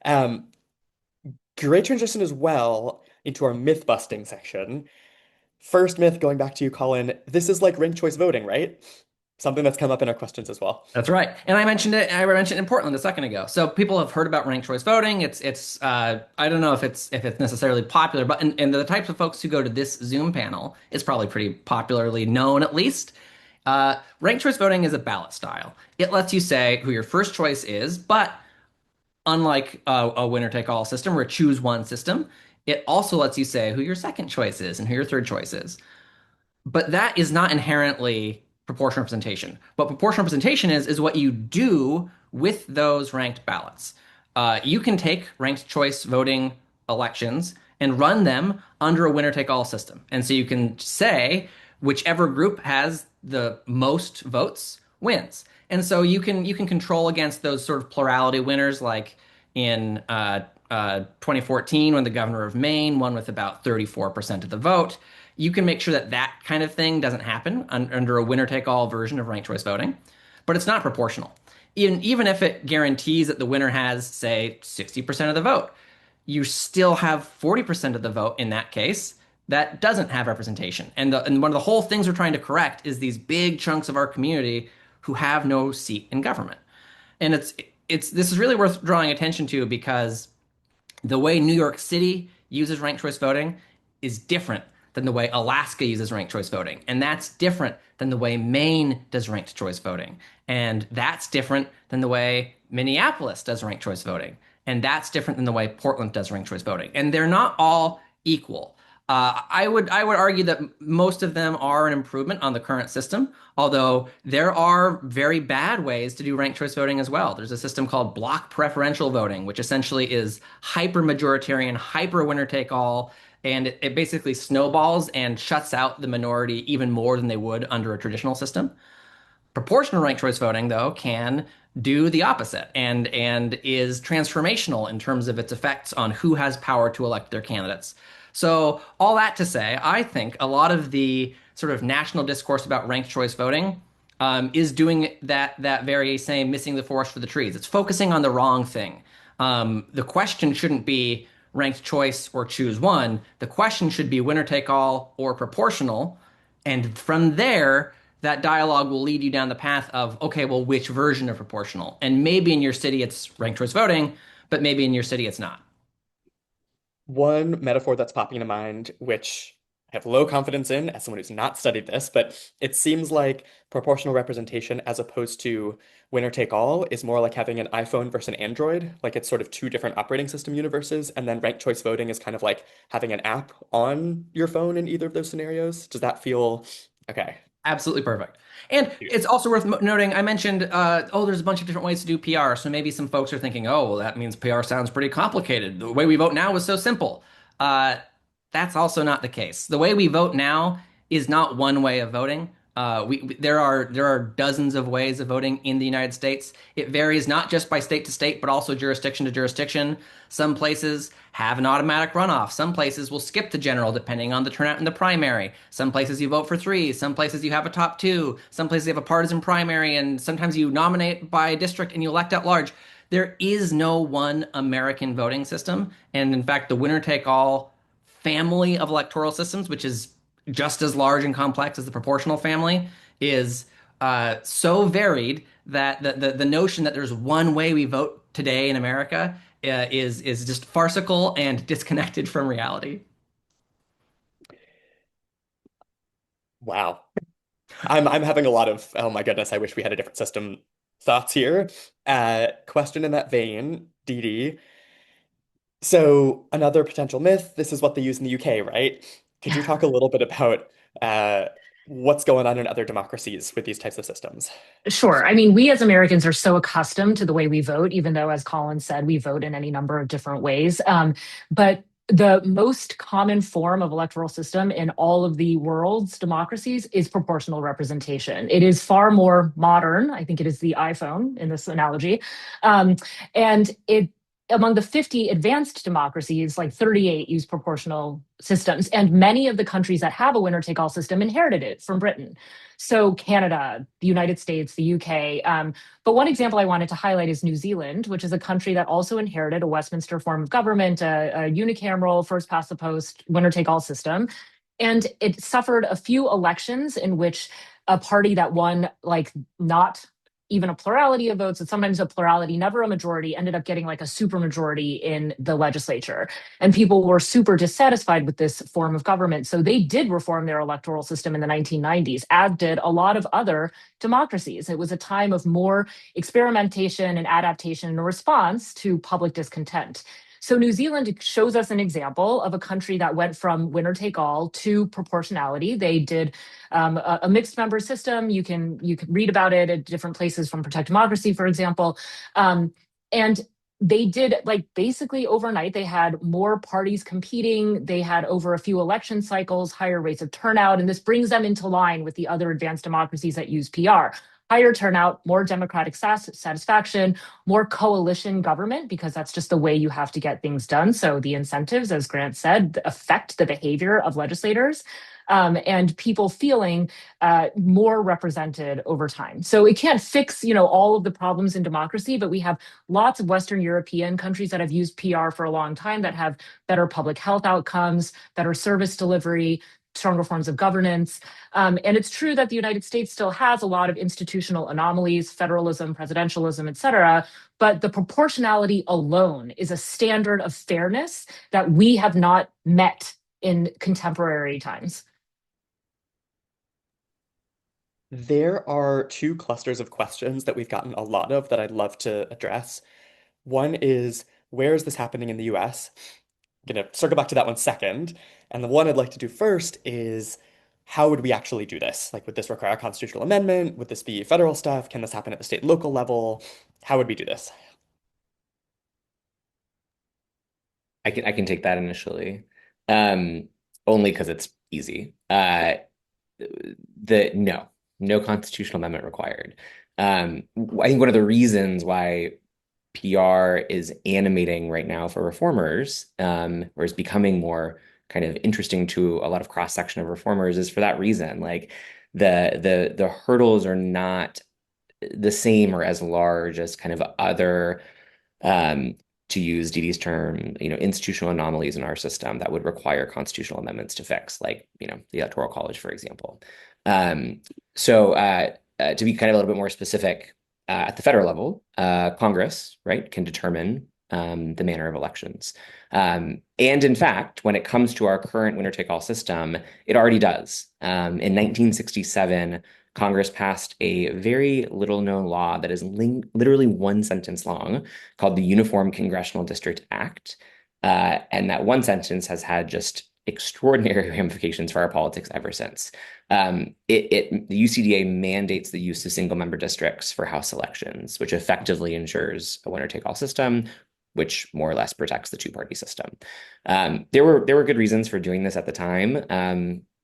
Um, Great transition as well into our myth busting section. First myth, going back to you, Colin, this is like ranked choice voting, right? Something that's come up in our questions as well. That's right. And I mentioned it. I mentioned it in Portland a second ago. So people have heard about ranked choice voting. It's I don't know if it's necessarily popular, but and the types of folks who go to this Zoom panel is probably pretty popularly known at least. Ranked choice voting is a ballot style. It lets you say who your first choice is, but unlike a winner take all system or a choose one system, it also lets you say who your second choice is and who your third choice is. But that is not inherently proportional representation. What proportional representation is what you do with those ranked ballots. You can take ranked choice voting elections and run them under a winner take all system. And so you can say whichever group has the most votes wins. And so you can control against those sort of plurality winners, like in 2014 when the governor of Maine won with about 34% of the vote. You can make sure that that kind of thing doesn't happen under a winner-take-all version of ranked choice voting, but it's not proportional. Even if it guarantees that the winner has, say, 60% of the vote, you still have 40% of the vote in that case that doesn't have representation. And one of the whole things we're trying to correct is these big chunks of our community who have no seat in government. And this is really worth drawing attention to because the way New York City uses ranked choice voting is different than the way Alaska uses ranked choice voting. And that's different than the way Maine does ranked choice voting. And that's different than the way Minneapolis does ranked choice voting. And that's different than the way Portland does ranked choice voting. And they're not all equal. I would argue that most of them are an improvement on the current system, although there are very bad ways to do ranked choice voting as well. There's a system called block preferential voting, which essentially is hyper majoritarian, hyper winner take all, and it basically snowballs and shuts out the minority even more than they would under a traditional system. Proportional ranked choice voting, though, can do the opposite and is transformational in terms of its effects on who has power to elect their candidates. So all that to say, I think a lot of the sort of national discourse about ranked choice voting is doing that very same missing the forest for the trees. It's focusing on the wrong thing. The question shouldn't be ranked choice or choose one. The question should be winner take all or proportional. And from there, that dialogue will lead you down the path of, okay, well, which version of proportional? And maybe in your city it's ranked choice voting, but maybe in your city it's not. One metaphor that's popping into mind, which I have low confidence in as someone who's not studied this, but it seems like proportional representation as opposed to winner take all is more like having an iPhone versus an Android. Like it's sort of two different operating system universes. And then ranked choice voting is kind of like having an app on your phone in either of those scenarios. Does that feel okay? Absolutely perfect. And it's also worth noting, I mentioned, there's a bunch of different ways to do PR. So maybe some folks are thinking, oh, well, that means PR sounds pretty complicated. The way we vote now is so simple. That's also not the case. The way we vote now is not one way of voting. There are dozens of ways of voting in the United States. It varies not just by state to state, but also jurisdiction to jurisdiction. Some places have an automatic runoff. Some places will skip the general depending on the turnout in the primary. Some places you vote for three. Some places you have a top two. Some places you have a partisan primary, and sometimes you nominate by district and you elect at large. There is no one American voting system, and in fact, the winner take all family of electoral systems, which is just as large and complex as the proportional family, is so varied that the notion that there's one way we vote today in America is just farcical and disconnected from reality. Wow. I'm having a lot of, oh my goodness, I wish we had a different system thoughts here. Question in that vein, Didi. So another potential myth, this is what they use in the UK, right? Could you talk a little bit about uh, what's going on in other democracies with these types of systems? Sure. I mean, we as Americans are so accustomed to the way we vote, even though, as Colin said, we vote in any number of different ways. But the most common form of electoral system in all of the world's democracies is proportional representation. It is far more modern. I think it is the iPhone in this analogy. Um, and it among the 50 advanced democracies, like 38 use proportional systems. And many of the countries that have a winner take all system inherited it from Britain. So Canada, the United States, the UK. But one example I wanted to highlight is New Zealand, which is a country that also inherited a Westminster form of government, a unicameral, first past the post, winner take all system. And it suffered a few elections in which a party that won, like, not even a plurality of votes, and sometimes a plurality, never a majority, ended up getting like a supermajority in the legislature. And people were super dissatisfied with this form of government. So they did reform their electoral system in the 1990s, as did a lot of other democracies. It was a time of more experimentation and adaptation in response to public discontent. So New Zealand shows us an example of a country that went from winner take all to proportionality. They did a mixed member system. You can read about it at different places, from Protect Democracy, for example. And they did, like, basically overnight, they had more parties competing. They had, over a few election cycles, higher rates of turnout. And this brings them into line with the other advanced democracies that use PR. Higher turnout, more democratic satisfaction, more coalition government, because that's just the way you have to get things done. So the incentives, as Grant said, affect the behavior of legislators. And people feeling more represented over time. So it can't fix, all of the problems in democracy, but we have lots of Western European countries that have used PR for a long time that have better public health outcomes, better service delivery, stronger forms of governance. And it's true that the United States still has a lot of institutional anomalies, federalism, presidentialism, et cetera. But the proportionality alone is a standard of fairness that we have not met in contemporary times. There are two clusters of questions that we've gotten a lot of that I'd love to address. One is, where is this happening in the US? I'm gonna circle back to that one second. And the one I'd like to do first is, how would we actually do this? Like, would this require a constitutional amendment? Would this be federal stuff? Can this happen at the state and local level? How would we do this? I can take that initially, only because it's easy. The no constitutional amendment required. I think one of the reasons why PR is animating right now for reformers, or is becoming more kind of interesting to a lot of cross section of reformers, is for that reason. Like, the hurdles are not the same or as large as kind of other, to use Didi's term, institutional anomalies in our system that would require constitutional amendments to fix, like, the Electoral College, for example. So to be kind of a little bit more specific, at the federal level, Congress, right, can determine the manner of elections. And in fact, when it comes to our current winner-take-all system, it already does. In 1967, Congress passed a very little-known law that is literally one sentence long, called the Uniform Congressional District Act. And that one sentence has had just extraordinary ramifications for our politics ever since. The UCDA mandates the use of single-member districts for House elections, which effectively ensures a winner-take-all system, which more or less protects the two-party system. There were good reasons for doing this at the time.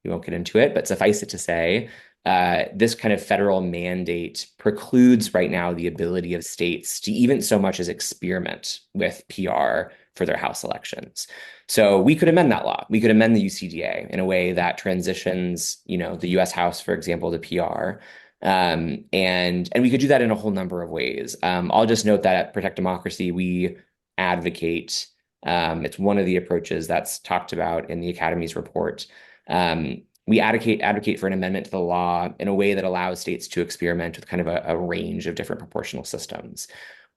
We won't get into it, but suffice it to say, this kind of federal mandate precludes right now the ability of states to even so much as experiment with PR for their House elections. So we could amend that law. We could amend the UCDA in a way that transitions, the U.S. House, for example, to PR. And we could do that in a whole number of ways. I'll just note that at Protect Democracy, we advocate. It's one of the approaches that's talked about in the Academy's report. We advocate for an amendment to the law in a way that allows states to experiment with kind of a range of different proportional systems.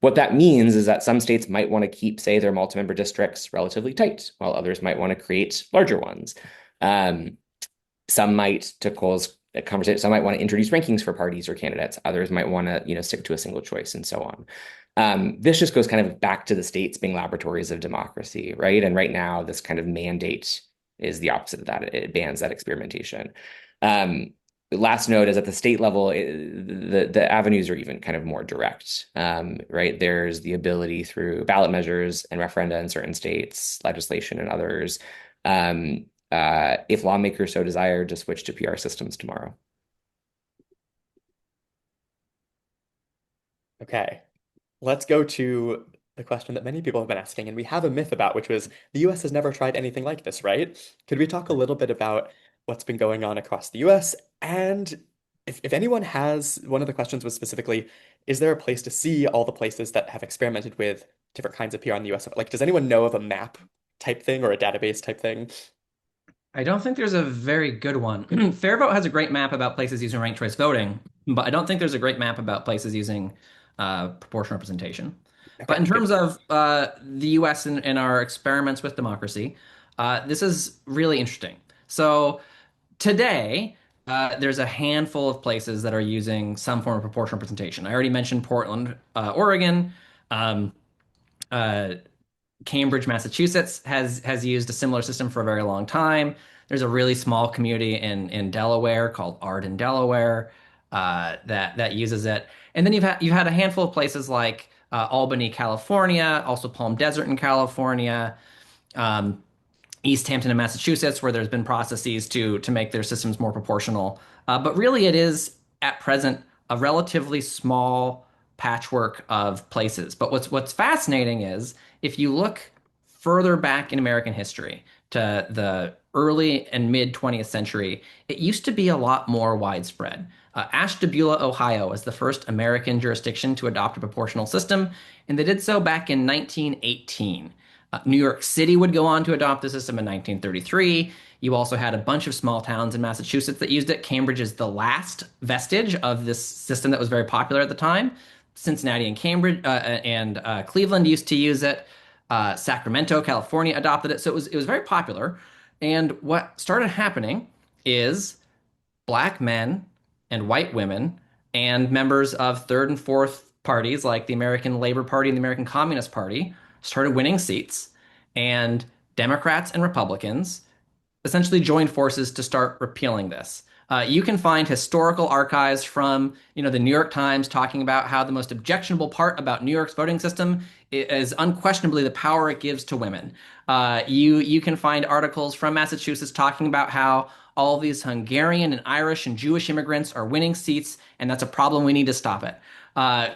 What that means is that some states might want to keep, say, their multi-member districts relatively tight, while others might want to create larger ones. Some might, to Cole's conversation, some might want to introduce rankings for parties or candidates. Others might want to, stick to a single choice and so on. This just goes kind of back to the states being laboratories of democracy, right? And right now, this kind of mandate is the opposite of that. It bans that experimentation. Last note is at the state level, the avenues are even kind of more direct, right? There's the ability through ballot measures and referenda in certain states, legislation in others, if lawmakers so desire, to switch to PR systems tomorrow. Okay, let's go to the question that many people have been asking, and we have a myth about, which was the US has never tried anything like this, right? Could we talk a little bit about what's been going on across the US? And if anyone has, one of the questions was specifically, is there a place to see all the places that have experimented with different kinds of PR in the US? Like, does anyone know of a map type thing or a database type thing? I don't think there's a very good one. Fairvote has a great map about places using ranked choice voting, but I don't think there's a great map about places using proportional representation. But Okay, in good. terms of the US and our experiments with democracy, this is really interesting. So today, there's a handful of places that are using some form of proportional representation. I already mentioned Portland, Oregon. Um, uh, Cambridge, Massachusetts has used a similar system for a very long time. There's a really small community in Delaware called Arden, Delaware, that uses it. And then you've had a handful of places like Albany, California, also Palm Desert in California, um, East Hampton in Massachusetts, where there's been processes to make their systems more proportional. But really, it is at present a relatively small patchwork of places. But what's fascinating is if you look further back in American history to the early and mid 20th century, it used to be a lot more widespread. Ashtabula, Ohio, was the first American jurisdiction to adopt a proportional system, and they did so back in 1918. New York City would go on to adopt the system in 1933. You also had a bunch of small towns in Massachusetts that used it. Cambridge is the last vestige of this system that was very popular at the time. Cincinnati and Cambridge and Cleveland used to use it. Sacramento, California adopted it. So it was very popular. And what started happening is black men and white women and members of third and fourth parties like the American Labor Party and the American Communist Party started winning seats, and Democrats and Republicans essentially joined forces to start repealing this. You can find historical archives from, the New York Times talking about how the most objectionable part about New York's voting system is unquestionably the power it gives to women. You can find articles from Massachusetts talking about how all these Hungarian and Irish and Jewish immigrants are winning seats, and that's a problem. We need to stop it.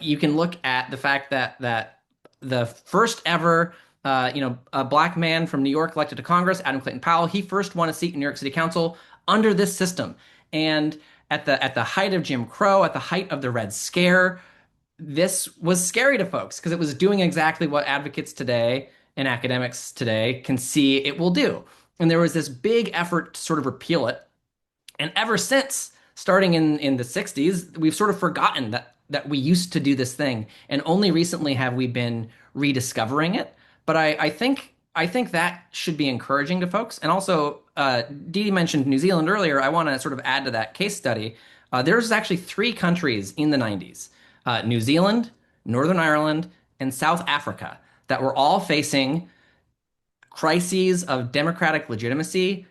You can look at the fact that the first ever a black man from New York elected to Congress, Adam Clayton Powell, he first won a seat in New York City Council under this system. And at the height of Jim Crow, at the height of the Red Scare, this was scary to folks because it was doing exactly what advocates today and academics today can see it will do. And there was this big effort to sort of repeal it. And ever since, starting in the 60s, we've sort of forgotten that we used to do this thing. And only recently have we been rediscovering it. But I think that should be encouraging to folks. And also, Didi mentioned New Zealand earlier. I want to sort of add to that case study. There's actually three countries in the 90s, New Zealand, Northern Ireland, and South Africa, that were all facing crises of democratic legitimacy,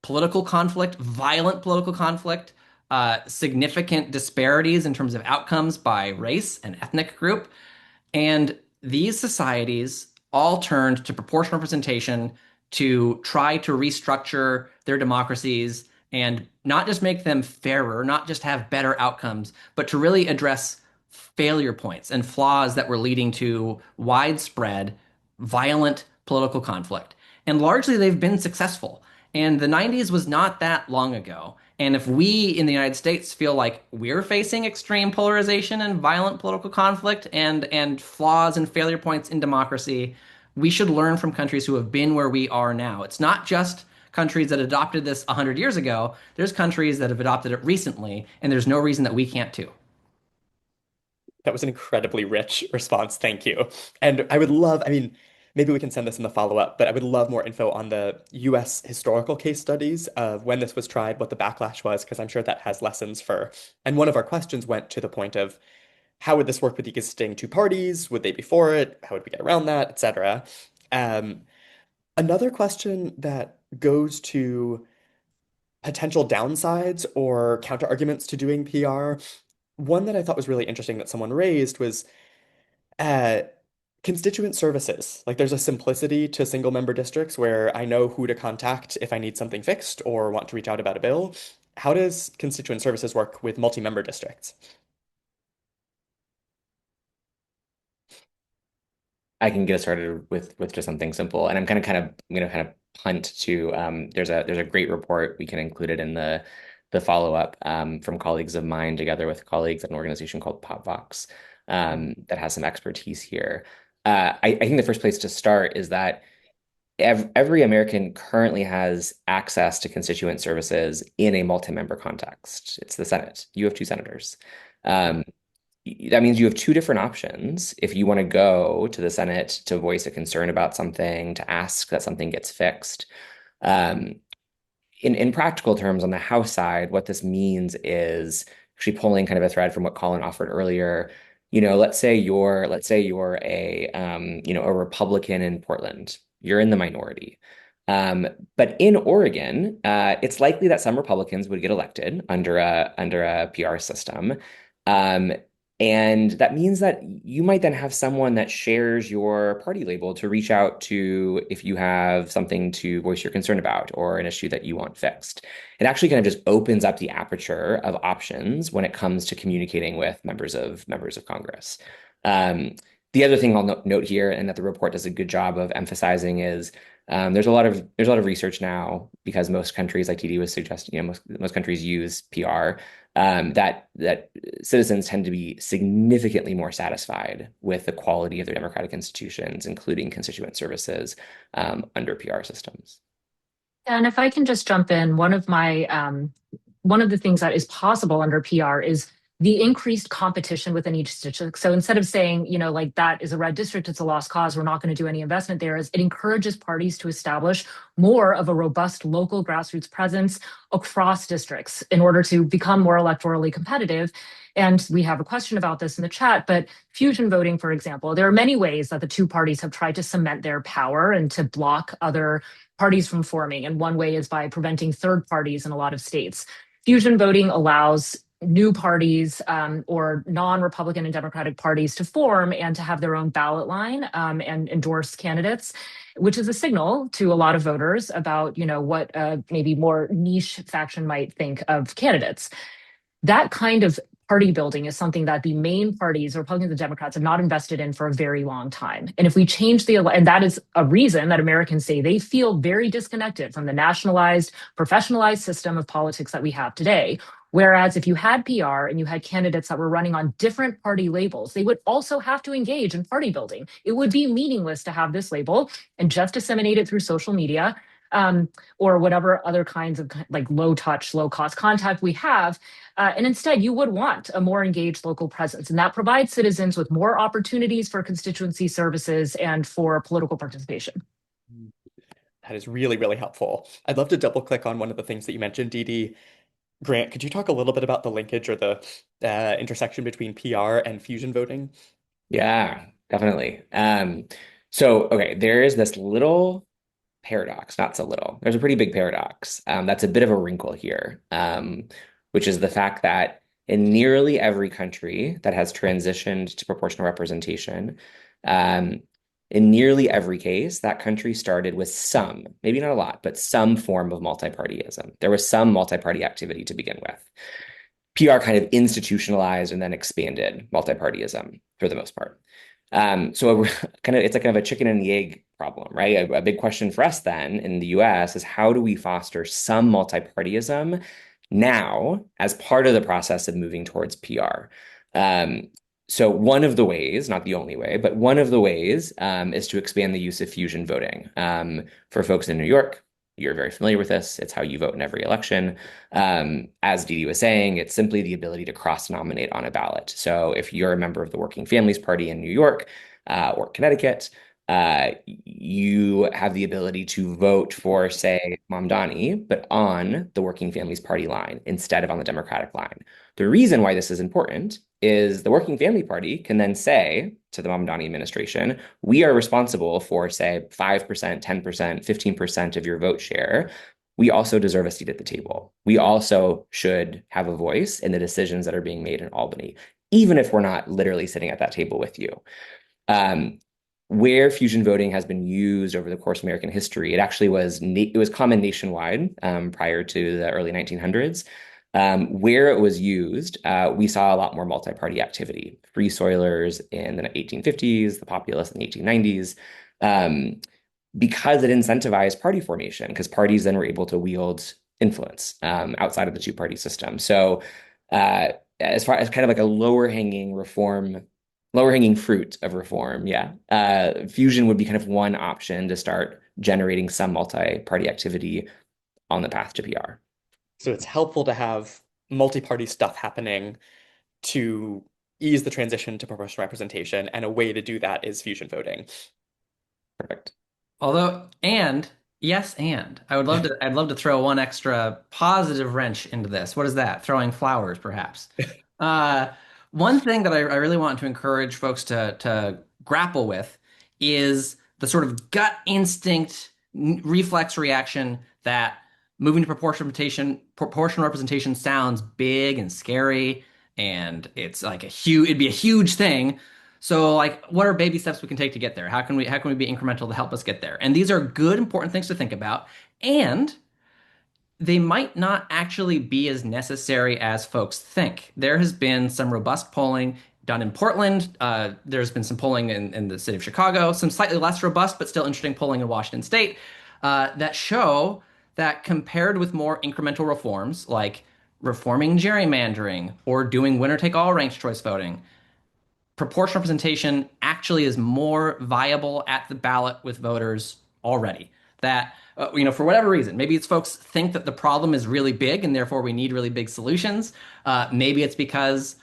political conflict, violent political conflict, significant disparities in terms of outcomes by race and ethnic group. And these societies all turned to proportional representation to try to restructure their democracies and not just make them fairer, not just have better outcomes, but to really address failure points and flaws that were leading to widespread, violent political conflict. And largely they've been successful. And the 90s was not that long ago. And if we in the United States feel like we're facing extreme polarization and violent political conflict and flaws and failure points in democracy, we should learn from countries who have been where we are now. It's not just countries that adopted this 100 years ago. There's countries that have adopted it recently, and there's no reason that we can't too. That was an incredibly rich response. Thank you. And I would love, I mean, maybe we can send this in the follow-up, but I would love more info on the US historical case studies of when this was tried, what the backlash was, because I'm sure that has lessons for. And one of our questions went to the point of how would this work with the existing two parties? Would they be for it? How would we get around that, etc. Um, Another question that goes to potential downsides or counter arguments to doing PR. One that I thought was really interesting that someone raised was uh, constituent services. Like there's a simplicity to single member districts where I know who to contact if I need something fixed or want to reach out about a bill. How does constituent services work with multi-member districts? I can get us started with just something simple, and I'm gonna kind of punt to there's a great report, we can include it in the follow up from colleagues of mine together with colleagues at an organization called PopVox that has some expertise here. I think the first place to start is that every American currently has access to constituent services in a multi-member context. It's the Senate. You have two senators. Um, that means you have two different options. If you want to go to the Senate to voice a concern about something, to ask that something gets fixed. Um, in practical terms, on the House side, what this means is actually pulling kind of a thread from what Colin offered earlier. Let's say you're a a Republican in Portland. You're in the minority. But in Oregon, it's likely that some Republicans would get elected under a PR system. Um, and that means that you might then have someone that shares your party label to reach out to if you have something to voice your concern about or an issue that you want fixed. It actually kind of just opens up the aperture of options when it comes to communicating with members of Congress. The other thing I'll note here, and that the report does a good job of emphasizing, is there's a lot of research now, because most countries, like Didi was suggesting, most countries use PR, that citizens tend to be significantly more satisfied with the quality of their democratic institutions, including constituent services, under PR systems. And if I can just jump in, one of the things that is possible under PR is the increased competition within each district. So instead of saying, like that is a red district, it's a lost cause, we're not going to do any investment there, is it encourages parties to establish more of a robust local grassroots presence across districts in order to become more electorally competitive. And we have a question about this in the chat, but fusion voting, for example, there are many ways that the two parties have tried to cement their power and to block other parties from forming. And one way is by preventing third parties in a lot of states. Fusion voting allows new parties or non-Republican and Democratic parties to form and to have their own ballot line and endorse candidates, which is a signal to a lot of voters about, what maybe more niche faction might think of candidates. That kind of party building is something that the main parties, Republicans and Democrats, have not invested in for a very long time. And if we change and that is a reason that Americans say they feel very disconnected from the nationalized, professionalized system of politics that we have today. Whereas if you had PR and you had candidates that were running on different party labels, they would also have to engage in party building. It would be meaningless to have this label and just disseminate it through social media or whatever other kinds of like low touch, low cost contact we have. And instead, you would want a more engaged local presence. And that provides citizens with more opportunities for constituency services and for political participation. That is really, really helpful. I'd love to double click on one of the things that you mentioned, Didi. Grant, could you talk a little bit about the linkage or the intersection between PR and fusion voting? Yeah, definitely. Okay, there is this little paradox, not so little. There's a pretty big paradox. That's a bit of a wrinkle here, which is the fact that in nearly every country that has transitioned to proportional representation, In nearly every case, that country started with some, maybe not a lot, but some form of multi-partyism. There was some multi-party activity to begin with. PR kind of institutionalized and then expanded multi-partyism for the most part. So it's like kind of a chicken and the egg problem, right? A big question for us then in the US is how do we foster some multi-partyism now as part of the process of moving towards PR? So one of the ways, not the only way, but one of the ways is to expand the use of fusion voting. For folks in New York, you're very familiar with this. It's how you vote in every election. As Didi was saying, it's simply the ability to cross-nominate on a ballot. So if you're a member of the Working Families Party in New York or Connecticut, you have the ability to vote for, say, Mamdani, but on the Working Families Party line instead of on the Democratic line. The reason why this is important is the Working Family Party can then say to the Mamdani administration, we are responsible for, say, 5%, 10%, 15% of your vote share. We also deserve a seat at the table. We also should have a voice in the decisions that are being made in Albany, even if we're not literally sitting at that table with you. Where fusion voting has been used over the course of American history, it was common nationwide prior to the early 1900s. Where it was used, we saw a lot more multi-party activity. Free Soilers in the 1850s, the Populists in the 1890s, because it incentivized party formation, because parties then were able to wield influence outside of the two-party system. So as far as kind of like a lower-hanging fruit of reform, fusion would be kind of one option to start generating some multi-party activity on the path to PR. So it's helpful to have multi-party stuff happening to ease the transition to proportional representation, and a way to do that is fusion voting. Perfect. Yes, and I'd love to throw one extra positive wrench into this. What is that? Throwing flowers, perhaps. One thing that I really want to encourage folks to grapple with is the sort of gut instinct reflex reaction that moving to proportional representation sounds big and scary, and it's like it'd be a huge thing. So like, what are baby steps we can take to get there? How can we be incremental to help us get there? And these are good, important things to think about. And they might not actually be as necessary as folks think. There has been some robust polling done in Portland. There's been some polling in the city of Chicago, some slightly less robust, but still interesting polling in Washington State that show that compared with more incremental reforms like reforming gerrymandering or doing winner-take-all ranked choice voting, proportional representation actually is more viable at the ballot with voters already. That, for whatever reason, maybe it's folks think that the problem is really big and therefore we need really big solutions. Maybe it's because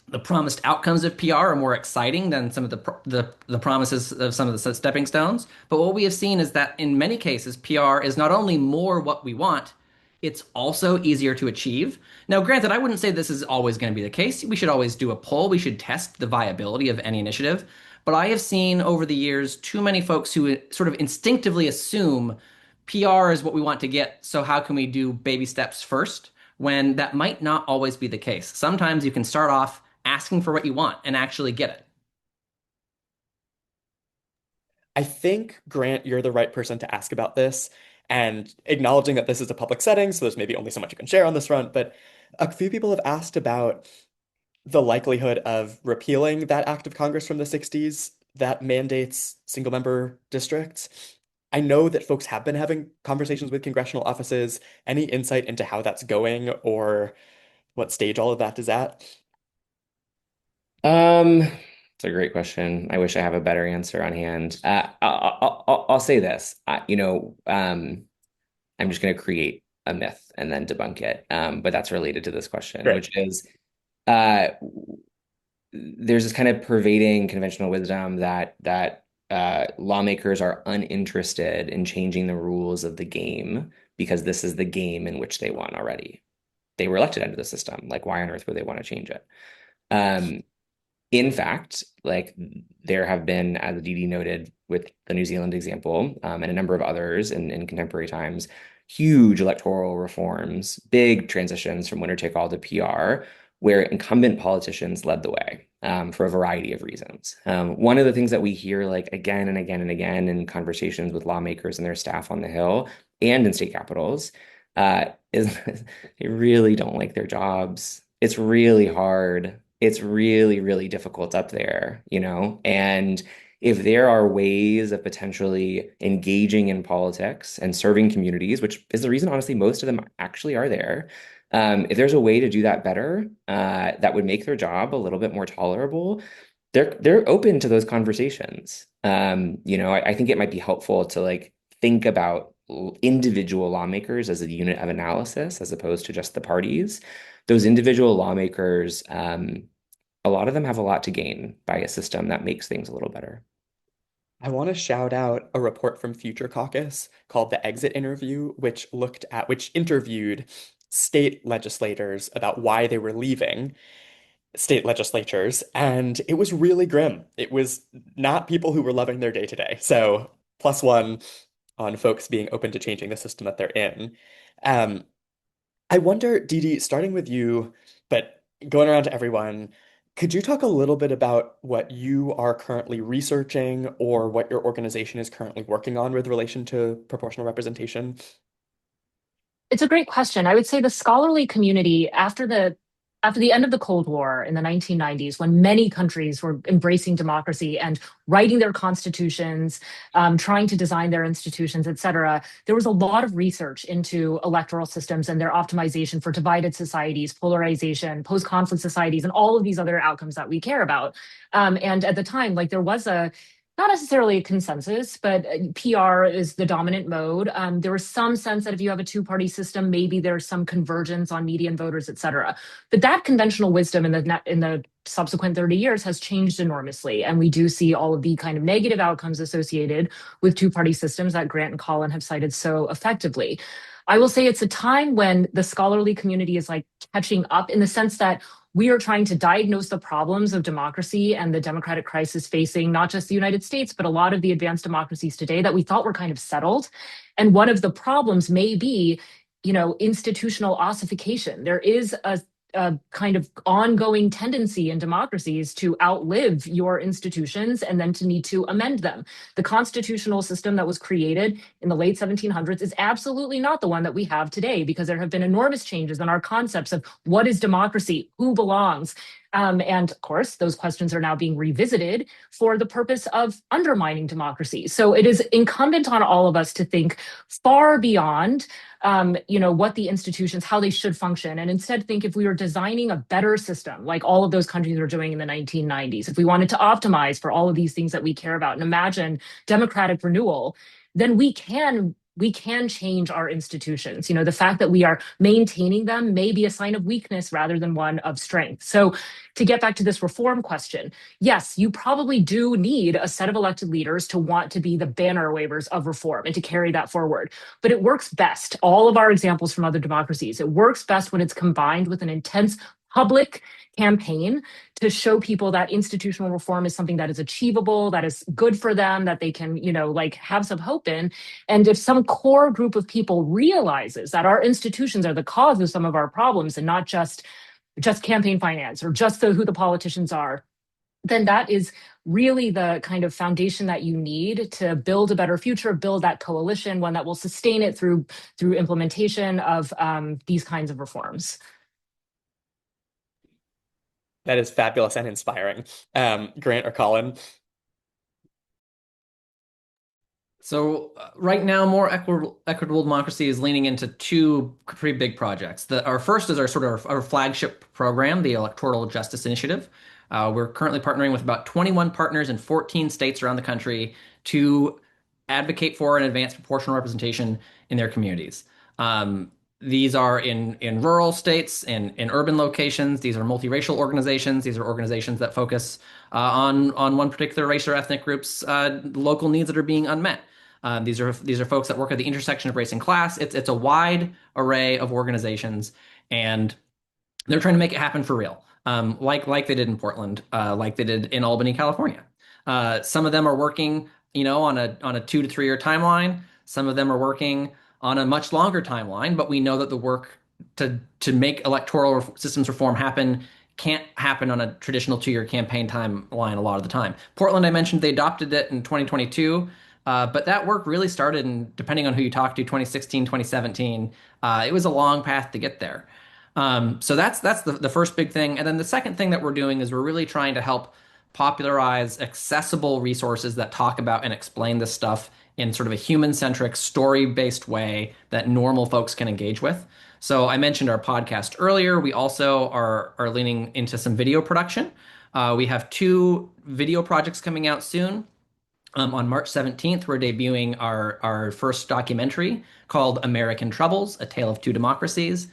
the promised outcomes of PR are more exciting than some of the promises of some of the stepping stones. But what we have seen is that in many cases, PR is not only more what we want, it's also easier to achieve. Now, granted, I wouldn't say this is always going to be the case. We should always do a poll. We should test the viability of any initiative. But I have seen over the years too many folks who sort of instinctively assume PR is what we want to get, so how can we do baby steps first? When that might not always be the case. Sometimes you can start off asking for what you want and actually get it. I think, Grant, you're the right person to ask about this, and acknowledging that this is a public setting, so there's maybe only so much you can share on this front, but a few people have asked about the likelihood of repealing that act of Congress from the 60s that mandates single-member districts. I know that folks have been having conversations with congressional offices. Any insight into how that's going or what stage all of that is at? It's a great question. I wish I have a better answer on hand. I'll say this. I'm just going to create a myth and then debunk it. But that's related to this question, Great. which is uh, there's this kind of pervading conventional wisdom that lawmakers are uninterested in changing the rules of the game because this is the game in which they won already. They were elected under the system. Like, why on earth would they want to change it? In fact, like there have been, as Didi noted with the New Zealand example, and a number of others in contemporary times, huge electoral reforms, big transitions from winner take all to PR, where incumbent politicians led the way. for a variety of reasons. One of the things that we hear like again and again and again in conversations with lawmakers and their staff on the Hill and in state capitals is they really don't like their jobs. It's really hard. It's really, really difficult up there, you know? And if there are ways of potentially engaging in politics and serving communities, which is the reason, honestly, most of them actually are there, if there's a way to do that better, that would make their job a little bit more tolerable, they're open to those conversations. I think it might be helpful to like think about individual lawmakers as a unit of analysis as opposed to just the parties. Those individual lawmakers, a lot of them have a lot to gain by a system that makes things a little better. I want to shout out a report from Future Caucus called The Exit Interview, which interviewed state legislators about why they were leaving state legislatures, and it was really grim. It was not people who were loving their day to day. So +1 on folks being open to changing the system that they're in. Um, I wonder, Didi, starting with you, but going around to everyone, could you talk a little bit about what you are currently researching or what your organization is currently working on with relation to proportional representation? It's a great question. I would say the scholarly community after the end of the Cold War in the 1990s, when many countries were embracing democracy and writing their constitutions, trying to design their institutions, et cetera, there was a lot of research into electoral systems and their optimization for divided societies, polarization, post-conflict societies, and all of these other outcomes that we care about. And at the time, like there was a not necessarily a consensus, but PR is the dominant mode. There was some sense that if you have a two-party system, maybe there's some convergence on median voters, et cetera. But that conventional wisdom in the subsequent 30 years has changed enormously. And we do see all of the kind of negative outcomes associated with two-party systems that Grant and Colin have cited so effectively. I will say it's a time when the scholarly community is like catching up in the sense that we are trying to diagnose the problems of democracy and the democratic crisis facing not just the United States, but a lot of the advanced democracies today that we thought were kind of settled. And one of the problems may be, institutional ossification. There is a kind of ongoing tendency in democracies to outlive your institutions and then to need to amend them. The constitutional system that was created in the late 1700s is absolutely not the one that we have today because there have been enormous changes in our concepts of what is democracy, who belongs. And of course, those questions are now being revisited for the purpose of undermining democracy. So it is incumbent on all of us to think far beyond what the institutions, how they should function, and instead think if we were designing a better system, like all of those countries were doing in the 1990s, if we wanted to optimize for all of these things that we care about and imagine democratic renewal, then we can change our institutions. The fact that we are maintaining them may be a sign of weakness rather than one of strength. So to get back to this reform question, yes, you probably do need a set of elected leaders to want to be the banner wavers of reform and to carry that forward. But it works best. All of our examples from other democracies, it works best when it's combined with an intense public campaign to show people that institutional reform is something that is achievable, that is good for them, that they can, have some hope in. And if some core group of people realizes that our institutions are the cause of some of our problems and not just campaign finance or just who the politicians are, then that is really the kind of foundation that you need to build a better future, build that coalition, one that will sustain it through implementation of these kinds of reforms. That is fabulous and inspiring. Grant or Colin? So right now, more equitable democracy is leaning into two pretty big projects. Our first is our sort of our flagship program, the Electoral Justice Initiative. We're currently partnering with about 21 partners in 14 states around the country to advocate for and advance proportional representation in their communities. These are in rural states and in urban locations. These are multiracial organizations. These are organizations that focus on one particular race or ethnic group's local needs that are being unmet. These are folks that work at the intersection of race and class. It's a wide array of organizations, and they're trying to make it happen for real, like they did in Portland, like they did in Albany, California. Some of them are working, on a 2 to 3 year timeline. Some of them are working on a much longer timeline, but we know that the work to make electoral systems reform happen can't happen on a traditional 2-year campaign timeline a lot of the time. Portland, I mentioned they adopted it in 2022, but that work really started in, depending on who you talk to, 2016, 2017. It was a long path to get there. So that's the first big thing. And then the second thing that we're doing is we're really trying to help popularize accessible resources that talk about and explain this stuff in sort of a human-centric, story-based way that normal folks can engage with. So I mentioned our podcast earlier. We also are leaning into some video production. We have 2 video projects coming out soon. On March 17th, we're debuting our first documentary called American Troubles, A Tale of Two Democracies,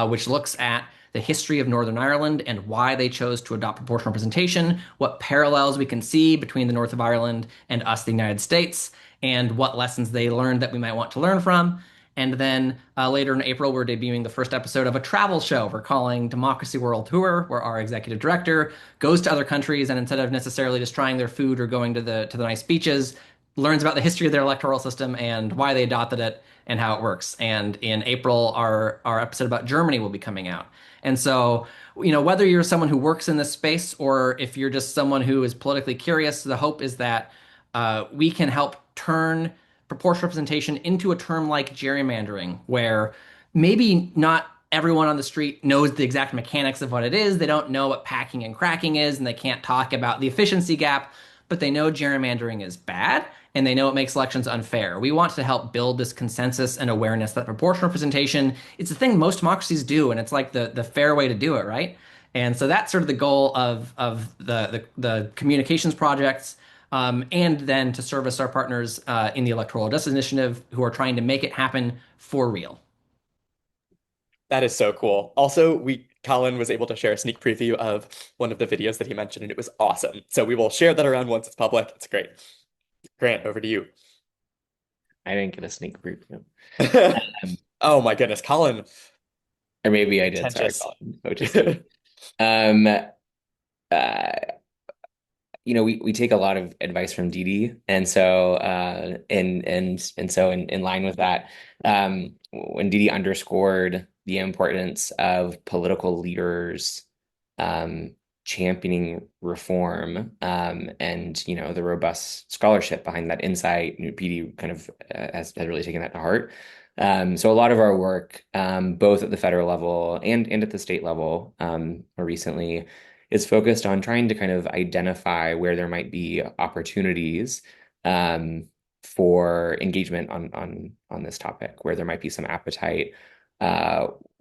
which looks at the history of Northern Ireland and why they chose to adopt proportional representation, what parallels we can see between the North of Ireland and us, the United States, and what lessons they learned that we might want to learn from. And then later in April, we're debuting the first episode of a travel show we're calling Democracy World Tour, where our executive director goes to other countries and instead of necessarily just trying their food or going to the nice beaches, learns about the history of their electoral system and why they adopted it and how it works. And in April, our episode about Germany will be coming out. And so, whether you're someone who works in this space or if you're just someone who is politically curious, the hope is that we can help turn proportional representation into a term like gerrymandering, where maybe not everyone on the street knows the exact mechanics of what it is. They don't know what packing and cracking is, and they can't talk about the efficiency gap, but they know gerrymandering is bad, and they know it makes elections unfair. We want to help build this consensus and awareness that proportional representation, it's a thing most democracies do, and it's like the fair way to do it, right? And so that's sort of the goal of the communications projects. And then to service our partners in the Electoral Justice Initiative who are trying to make it happen for real. That is so cool. Also, Colin was able to share a sneak preview of one of the videos that he mentioned, and it was awesome. So we will share that around once it's public. It's great. Grant, over to you. I didn't get a sneak preview. Oh my goodness, Colin. Or maybe I did. Sorry, Pretentious. Colin. Oh, just kidding. Um, uh, we take a lot of advice from Didi, and so in line with that, when Didi underscored the importance of political leaders championing reform, and the robust scholarship behind that insight, Didi kind of has really taken that to heart. So a lot of our work, both at the federal level and at the state level, more recently, is focused on trying to kind of identify where there might be opportunities for engagement on this topic, where there might be some appetite,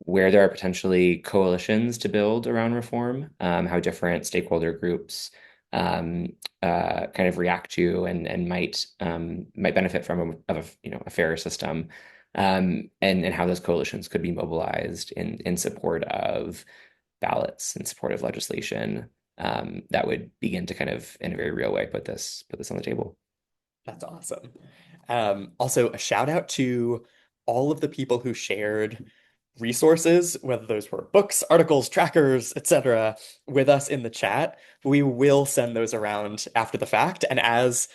where there are potentially coalitions to build around reform, how different stakeholder groups kind of react to and might benefit from a fairer system, and how those coalitions could be mobilized in support of ballots, in support of legislation that would begin to kind of, in a very real way, put this on the table. That's awesome. Also, a shout out to all of the people who shared resources, whether those were books, articles, trackers, etc., with us in the chat. We will send those around after the fact. And as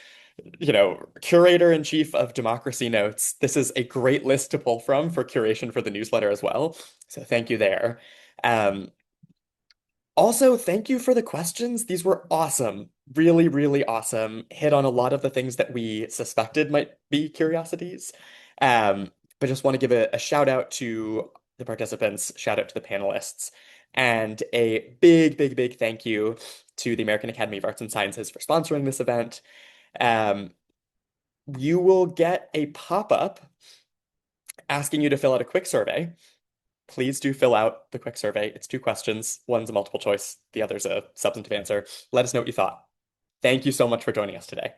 curator in chief of Democracy Notes, this is a great list to pull from for curation for the newsletter as well. So thank you there. Also, thank you for the questions. These were awesome. Really, really awesome. Hit on a lot of the things that we suspected might be curiosities. But just want to give a shout out to the participants, shout out to the panelists, and a big, big, big thank you to the American Academy of Arts and Sciences for sponsoring this event. You will get a pop-up asking you to fill out a quick survey. Please do fill out the quick survey. It's 2 questions. One's a multiple choice, the other's a substantive answer. Let us know what you thought. Thank you so much for joining us today.